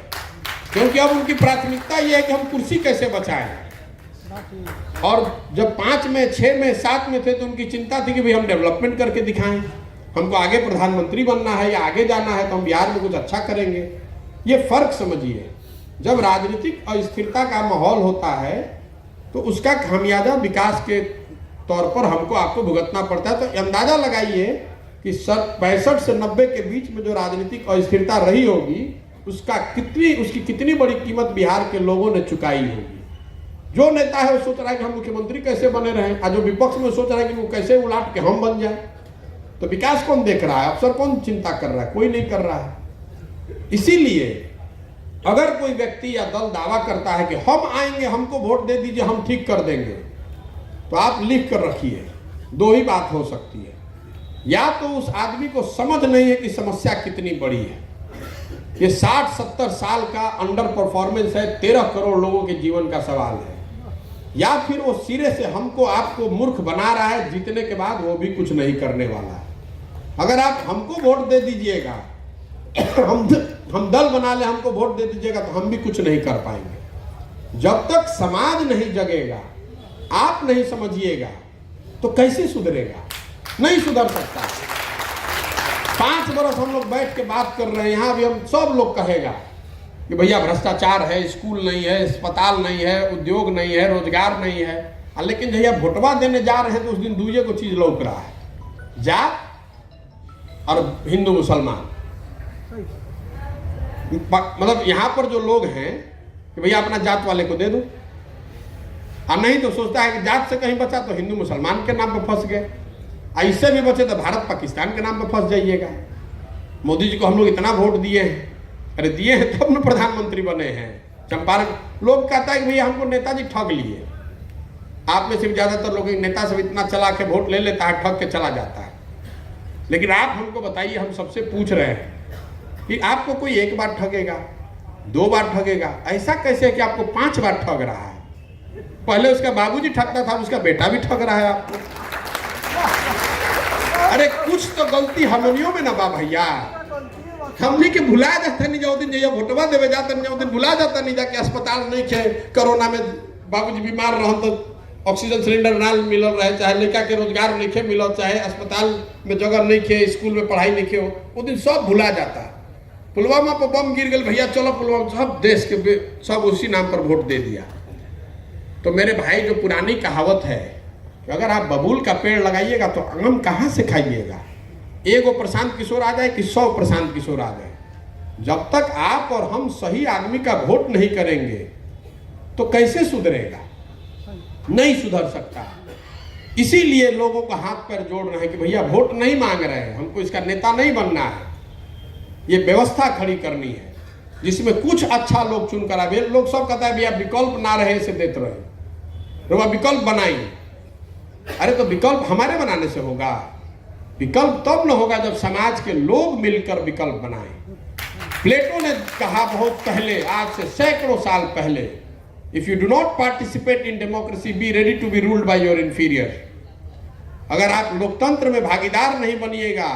क्योंकि अब उनकी प्राथमिकता यह है कि हम कुर्सी कैसे बचाएं। और जब 5 में 6 में 7 में थे तो उनकी चिंता थी कि भाई हम डेवलपमेंट करके दिखाएं, हमको आगे प्रधानमंत्री बनना है या आगे जाना है तो हम बिहार में कुछ अच्छा करेंगे। ये फर्क समझिए, जब राजनीतिक अस्थिरता का माहौल होता है तो उसका खामियाजा विकास के तौर पर हमको आपको भुगतना पड़ता है। तो अंदाजा लगाइए कि 65 से 90 के बीच में जो राजनीतिक अस्थिरता रही होगी उसकी कितनी बड़ी कीमत बिहार के लोगों ने चुकाई होगी। जो नेता है वो सोच रहा है कि हम मुख्यमंत्री कैसे बने रहे, और जो विपक्ष में सोच रहा है कि वो कैसे उलाट के हम बन जाए। तो विकास कौन देख रहा है, अफसर कौन चिंता कर रहा है, कोई नहीं कर रहा है। इसीलिए अगर कोई व्यक्ति या दल दावा करता है कि हम आएंगे, हमको वोट दे दीजिए, हम ठीक कर देंगे, तो आप लिख कर रखिए, दो ही बात हो सकती है। या तो उस आदमी को समझ नहीं है कि समस्या कितनी बड़ी है, ये 60-70 साल का अंडर परफॉर्मेंस है, 13 करोड़ लोगों के जीवन का सवाल है, या फिर वो सिरे से हमको आपको मूर्ख बना रहा है, जीतने के बाद वो भी कुछ नहीं करने वाला है। अगर आप हमको वोट दे दीजिएगा, हम दल बना ले, हमको वोट दे दीजिएगा, तो हम भी कुछ नहीं कर पाएंगे। जब तक समाज नहीं जगेगा, आप नहीं समझिएगा, तो कैसे सुधरेगा? नहीं सुधर सकता। 5 बरस हम लोग बैठ के बात कर रहे हैं, यहाँ भी हम सब लोग कहेगा कि भैया भ्रष्टाचार है, स्कूल नहीं है, अस्पताल नहीं है, उद्योग नहीं है, रोजगार नहीं है। लेकिन जब यह वोटवा देने जा रहे हैं तो उस दिन दूसरे को चीज लौक रहा है, जात और हिंदू मुसलमान। मतलब यहाँ पर जो लोग हैं कि भैया अपना जात वाले को दे दो, और नहीं तो सोचता है कि जात से कहीं बचा तो हिंदू मुसलमान के नाम पर फंस गए, इससे भी बचे तो भारत पाकिस्तान के नाम पर फंस जाइएगा। मोदी जी को हम लोग इतना वोट दिए हैं, अरे दिए हैं तब न प्रधानमंत्री बने हैं। चंपारण लोग कहता है कि भैया हमको नेताजी ठग लिए। आप में से भी ज्यादातर लोग नेता से इतना चला के वोट ले लेता है, ठग के चला जाता है। लेकिन आप हमको बताइए, हम सबसे पूछ रहे हैं कि आपको कोई 1 बार ठगेगा, 2 बार ठगेगा, ऐसा कैसे है कि आपको 5 बार ठग रहा है? पहले उसका बाबूजी ठगता था, उसका बेटा भी ठग रहा है आपको। अरे कुछ तो गलती हमनियों में ना बा भैया, हमने के भुला जाता नहीं, जो दिन जैया वोटवा देवे जाता नहीं, दिन भुला जाता नहीं जाके अस्पताल नहीं खे, कोरोना में बाबूजी बीमार रहन तो ऑक्सीजन सिलेंडर ना मिलल रहे, चाहे लड़का के रोजगार नहीं खे मिलल, चाहे अस्पताल में जगह नहीं खे, स्कूल में पढ़ाई नहीं खे, वो दिन सब भुला जाता। पुलवामा पर बम गिर गए, भैया चलो पुलवामा, सब देश के सब उसी नाम पर वोट दे दिया। तो मेरे भाई, जो पुरानी कहावत है कि अगर आप बबूल का पेड़ लगाइएगा तो आम कहाँ से खाइएगा? एगो प्रशांत किशोर आ जाए कि 100 प्रशांत किशोर आ जाए, जब तक आप और हम सही आदमी का वोट नहीं करेंगे तो कैसे सुधरेगा? नहीं सुधर सकता। इसीलिए लोगों को हाथ पैर जोड़ रहे हैं कि भैया वोट नहीं मांग रहे हैं, हमको इसका नेता नहीं बनना है, ये व्यवस्था खड़ी करनी है जिसमें कुछ अच्छा लोग चुन कर आवे। लोग सब कहता है भैया विकल्प ना रहे से देते रहे, तो विकल्प बनाइए। अरे तो विकल्प हमारे बनाने से होगा? विकल्प तब न होगा जब समाज के लोग मिलकर विकल्प बनाएं। प्लेटो ने कहा बहुत पहले, आज से सैकड़ों साल पहले, If you do not participate in democracy, be ready to be ruled by your inferior. अगर आप लोकतंत्र में भागीदार नहीं बनिएगा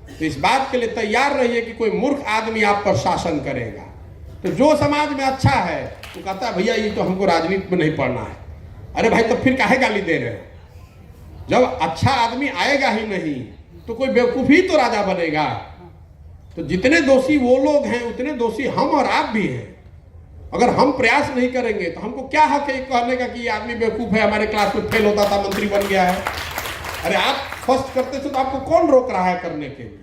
तो इस बात के लिए तैयार रहिए कि कोई मूर्ख आदमी आप पर शासन करेगा। तो जो समाज में अच्छा है तो कहता है भैया ये तो हमको राजनीति में नहीं पढ़ना है। अरे भाई तो फिर काहे गाली दे रहे हो? जब अच्छा आदमी आएगा ही नहीं तो कोई बेवकूफ ही तो राजा बनेगा। तो जितने दोषी वो लोग हैं उतने दोषी हम और आप भी हैं। अगर हम प्रयास नहीं करेंगे तो हमको क्या हक है कहने का कि ये आदमी बेवकूफ है, हमारे क्लास में फेल होता था मंत्री बन गया है। अरे आप फर्स्ट करते थे तो आपको कौन रोक रहा है करने के लिए?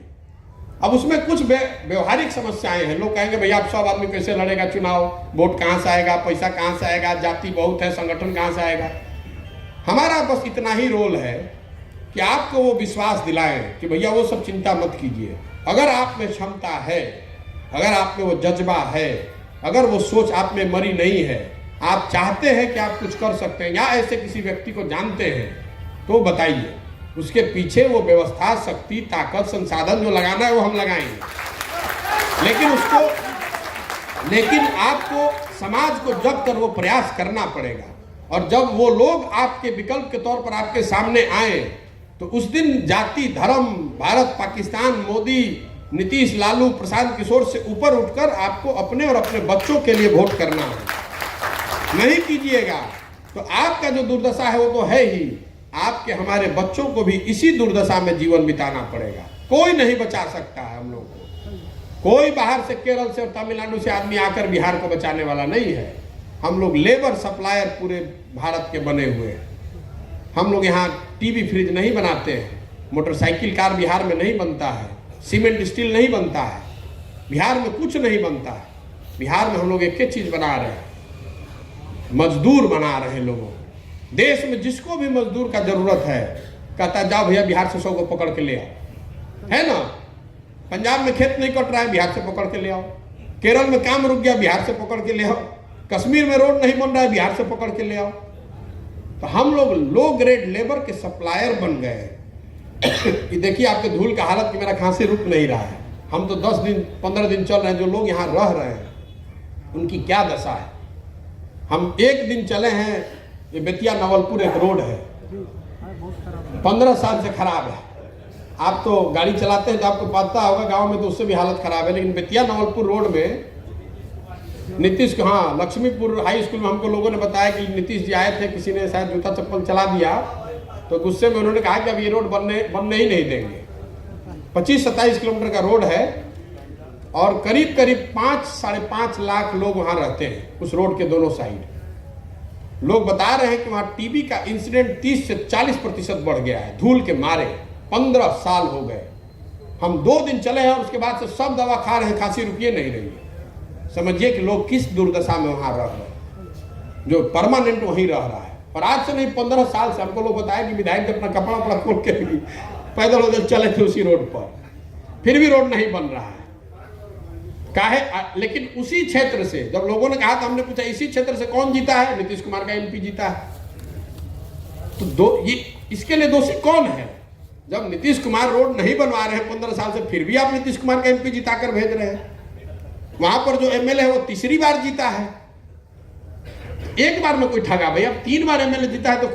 अब उसमें कुछ व्यवहारिक समस्याएं हैं। लोग कहेंगे भैया आप सब आदमी कैसे लड़ेगा चुनाव, वोट कहाँ से आएगा, पैसा कहाँ से आएगा, जाति बहुत है, संगठन कहाँ से आएगा। हमारा बस इतना ही रोल है कि आपको वो विश्वास दिलाएं कि भैया वो सब चिंता मत कीजिए। अगर आप में क्षमता है, अगर आप में वो जज्बा है, अगर वो सोच आप में मरी नहीं है, आप चाहते हैं कि आप कुछ कर सकते हैं या ऐसे किसी व्यक्ति को जानते हैं तो बताइए। उसके पीछे वो व्यवस्था, शक्ति, ताकत, संसाधन जो लगाना है वो हम लगाएंगे। लेकिन आपको समाज को जग कर वो प्रयास करना पड़ेगा। और जब वो लोग आपके विकल्प के तौर पर आपके सामने आए तो उस दिन जाति, धर्म, भारत, पाकिस्तान, मोदी, नीतीश, लालू, प्रशांत किशोर से ऊपर उठकर आपको अपने और अपने बच्चों के लिए वोट करना है। नहीं कीजिएगा तो आपका जो दुर्दशा है वो तो है ही, आपके हमारे बच्चों को भी इसी दुर्दशा में जीवन बिताना पड़ेगा। कोई नहीं बचा सकता है हम लोग को। कोई बाहर से, केरल से और तमिलनाडु से आदमी आकर बिहार को बचाने वाला नहीं है। हम लोग लेबर सप्लायर पूरे भारत के बने हुए हैं। हम लोग यहाँ टीवी फ्रिज नहीं बनाते हैं, मोटरसाइकिल कार बिहार में नहीं बनता है, सीमेंट स्टील नहीं बनता है, बिहार में कुछ नहीं बनता है। बिहार में हम लोग एक चीज बना रहे हैं, मजदूर बना रहे हैं लोगों। देश में जिसको भी मजदूर का जरूरत है कहता है जाओ भैया बिहार से 100 को पकड़ के ले आओ, है ना। पंजाब में खेत नहीं कट रहा है, बिहार से पकड़ के ले आओ। केरल में काम रुक गया, बिहार से पकड़ के ले आओ। कश्मीर में रोड नहीं बन रहा है, बिहार से पकड़ के ले आओ। तो हम लोग लो ग्रेड लेबर के सप्लायर बन गए। कि देखिए आपके धूल का हालत कि मेरा खांसी रुक नहीं रहा है। हम तो 10 दिन 15 दिन चल रहे हैं, जो लोग यहाँ रह रहे हैं उनकी क्या दशा है। हम एक दिन चले हैं, ये बेतिया नवलपुर एक रोड है, 15 साल से खराब है। आप तो गाड़ी चलाते हैं तो आपको पता होगा, गांव में तो उससे भी हालत खराब है। लेकिन बेतिया नवलपुर रोड में नीतीश, हाँ, लक्ष्मीपुर हाई स्कूल में हमको लोगों ने बताया कि नीतीश जी आए थे, किसी ने शायद जूता चप्पल चला दिया तो गुस्से में उन्होंने कहा कि अब ये रोड बनने ही नहीं देंगे। 25-27 किलोमीटर का रोड है और करीब करीब 5-5.5 लाख लोग वहां रहते हैं उस रोड के दोनों साइड। लोग बता रहे हैं कि वहां टीबी का इंसिडेंट 30 से 40% बढ़ गया है धूल के मारे। 15 साल हो गए। हम 2 दिन चले हैं और उसके बाद से सब दवा खा रहे हैं, खांसी रुकिए नहीं रही है। समझिए कि लोग किस दुर्दशा में वहां रह रहे हैं, जो परमानेंट वहीं रह रहा है। और आज से नहीं 15 साल से हमको लोग बताया कि विधायक अपना कपड़ा वपड़ा खोल के भी पैदल उधर चले थे उसी रोड पर, फिर भी रोड नहीं बन रहा है। काहे? लेकिन उसी क्षेत्र से जब लोगों ने कहा था, हमने पूछा इसी क्षेत्र से कौन जीता है, नीतीश कुमार का एमपी जीता है। तो ये इसके लिए दोषी कौन है? जब नीतीश कुमार रोड नहीं बनवा रहे हैं 15 साल से, फिर भी आप नीतीश कुमार का एमपी जिताकर भेज रहे हैं। वहां पर जो एमएलए है वो तीसरी बार जीता है। एक बार में कोई ठगा भैया, 3 बार एमएलए जीता है तो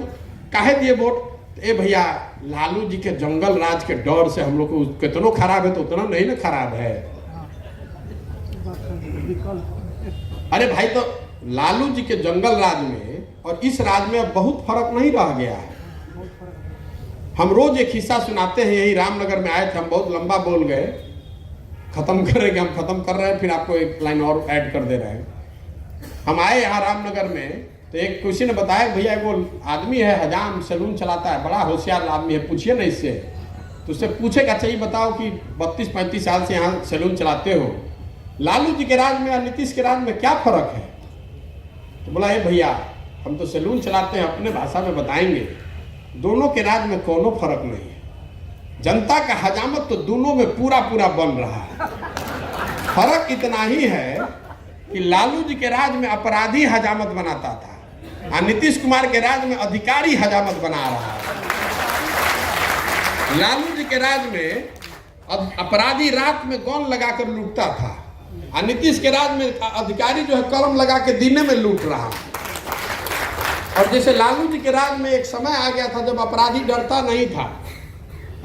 काहे दिए वोट? ए भैया, लालू जी के जंगल राज के डर से हम लोग को कितना खराब है तो उतना नहीं ना खराब है। अरे भाई, तो लालू जी के जंगल राज में और इस राज में अब बहुत फर्क नहीं रह गया है। हम रोज एक हिस्सा सुनाते हैं। यही रामनगर में आए थे, हम बहुत लंबा बोल गए, खत्म करेंगे, हम खत्म कर रहे हैं, फिर आपको एक लाइन और ऐड कर दे रहे हैं। हम आए यहाँ रामनगर में तो एक किसी ने बताया भैया वो आदमी है हजाम, सैलून चलाता है, बड़ा होशियार आदमी है, पूछिए ना इससे। तो उससे पूछेगा चाहिए बताओ कि 32-35 साल से यहाँ सैलून चलाते हो, लालू जी के राज में और नीतीश के राज में क्या फर्क है? तो बोला ये भैया हम तो सैलून चलाते हैं, अपने भाषा में बताएंगे, दोनों के राज में कोनो फर्क नहीं है। जनता का हजामत तो दोनों में पूरा पूरा बन रहा है। फर्क इतना ही है कि लालू जी के राज में अपराधी हजामत बनाता था और नीतीश कुमार के राज में अधिकारी हजामत बना रहा है। लालू जी के राज में अपराधी रात में गौन लगाकर लूटता था और नीतीश के राज में अधिकारी जो है कलम लगा के दिन में लूट रहा है। और जैसे लालू जी के राज में एक समय आ गया था जब अपराधी डरता नहीं था,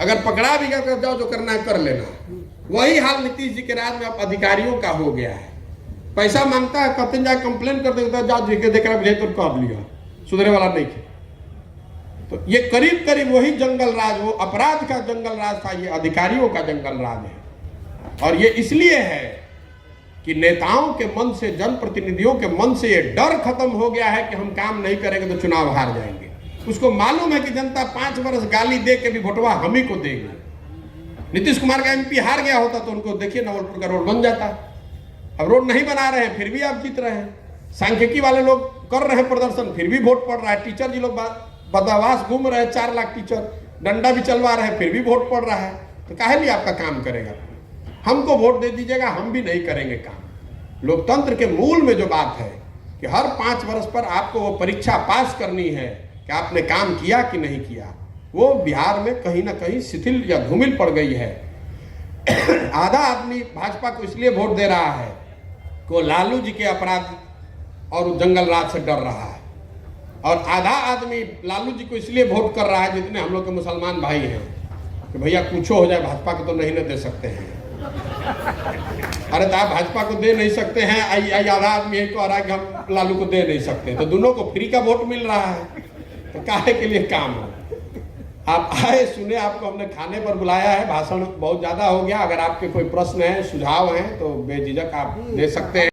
अगर पकड़ा भी गया तो जाओ जो करना है कर लेना। वही हाल नीतीश जी के राज में अब अधिकारियों का हो गया है। पैसा मांगता है, कहते हैं जाए कंप्लेन कर देता है, जाओ जी देख रहा है तो कर लिया, सुधरे वाला नहीं थे। तो ये करीब करीब वही जंगल राज, वो अपराध का जंगल राज था, ये अधिकारियों का जंगल राज है। और ये इसलिए है कि नेताओं के मन से, जनप्रतिनिधियों के मन से ये डर खत्म हो गया है कि हम काम नहीं करेंगे तो चुनाव हार जाएंगे। उसको मालूम है कि जनता 5 वर्ष गाली दे के भी वोटवा हम ही को देगी। नीतीश कुमार का एमपी हार गया होता तो उनको देखिए नवलपुर का रोड बन जाता। अब रोड नहीं बना रहे हैं फिर भी आप जीत रहे हैं। सांख्यिकी वाले लोग कर रहे हैं प्रदर्शन फिर भी वोट पड़ रहा है। टीचर जी लोग बदमाश घूम रहे हैं, 4 लाख टीचर डंडा भी चलवा रहे हैं फिर भी वोट पड़ रहा है। तो काहे लिए आपका काम करेगा? हमको वोट दे दीजिएगा, हम भी नहीं करेंगे काम। लोकतंत्र के मूल में जो बात है कि हर 5 वर्ष पर आपको वो परीक्षा पास करनी है कि आपने काम किया कि नहीं किया, वो बिहार में कहीं ना कहीं शिथिल या धूमिल पड़ गई है। आधा आदमी भाजपा को इसलिए वोट दे रहा है कि वो लालू जी के अपराध और जंगल राज से डर रहा है, और आधा आदमी लालू जी को इसलिए वोट कर रहा है, जितने हम लोग के मुसलमान भाई हैं, कि भैया कुछ हो जाए भाजपा को तो नहीं न दे सकते हैं। अरे तो आप भाजपा को दे नहीं सकते हैं, आधा आदमी यही कह रहा है कि हम लालू को दे नहीं सकते, तो दोनों को फ्री का वोट मिल रहा है, तो काहे के लिए काम हो? आप आए, सुने, आपको हमने खाने पर बुलाया है। भाषण बहुत ज्यादा हो गया। अगर आपके कोई प्रश्न है, सुझाव हैं तो बेझिझक आप दे सकते हैं।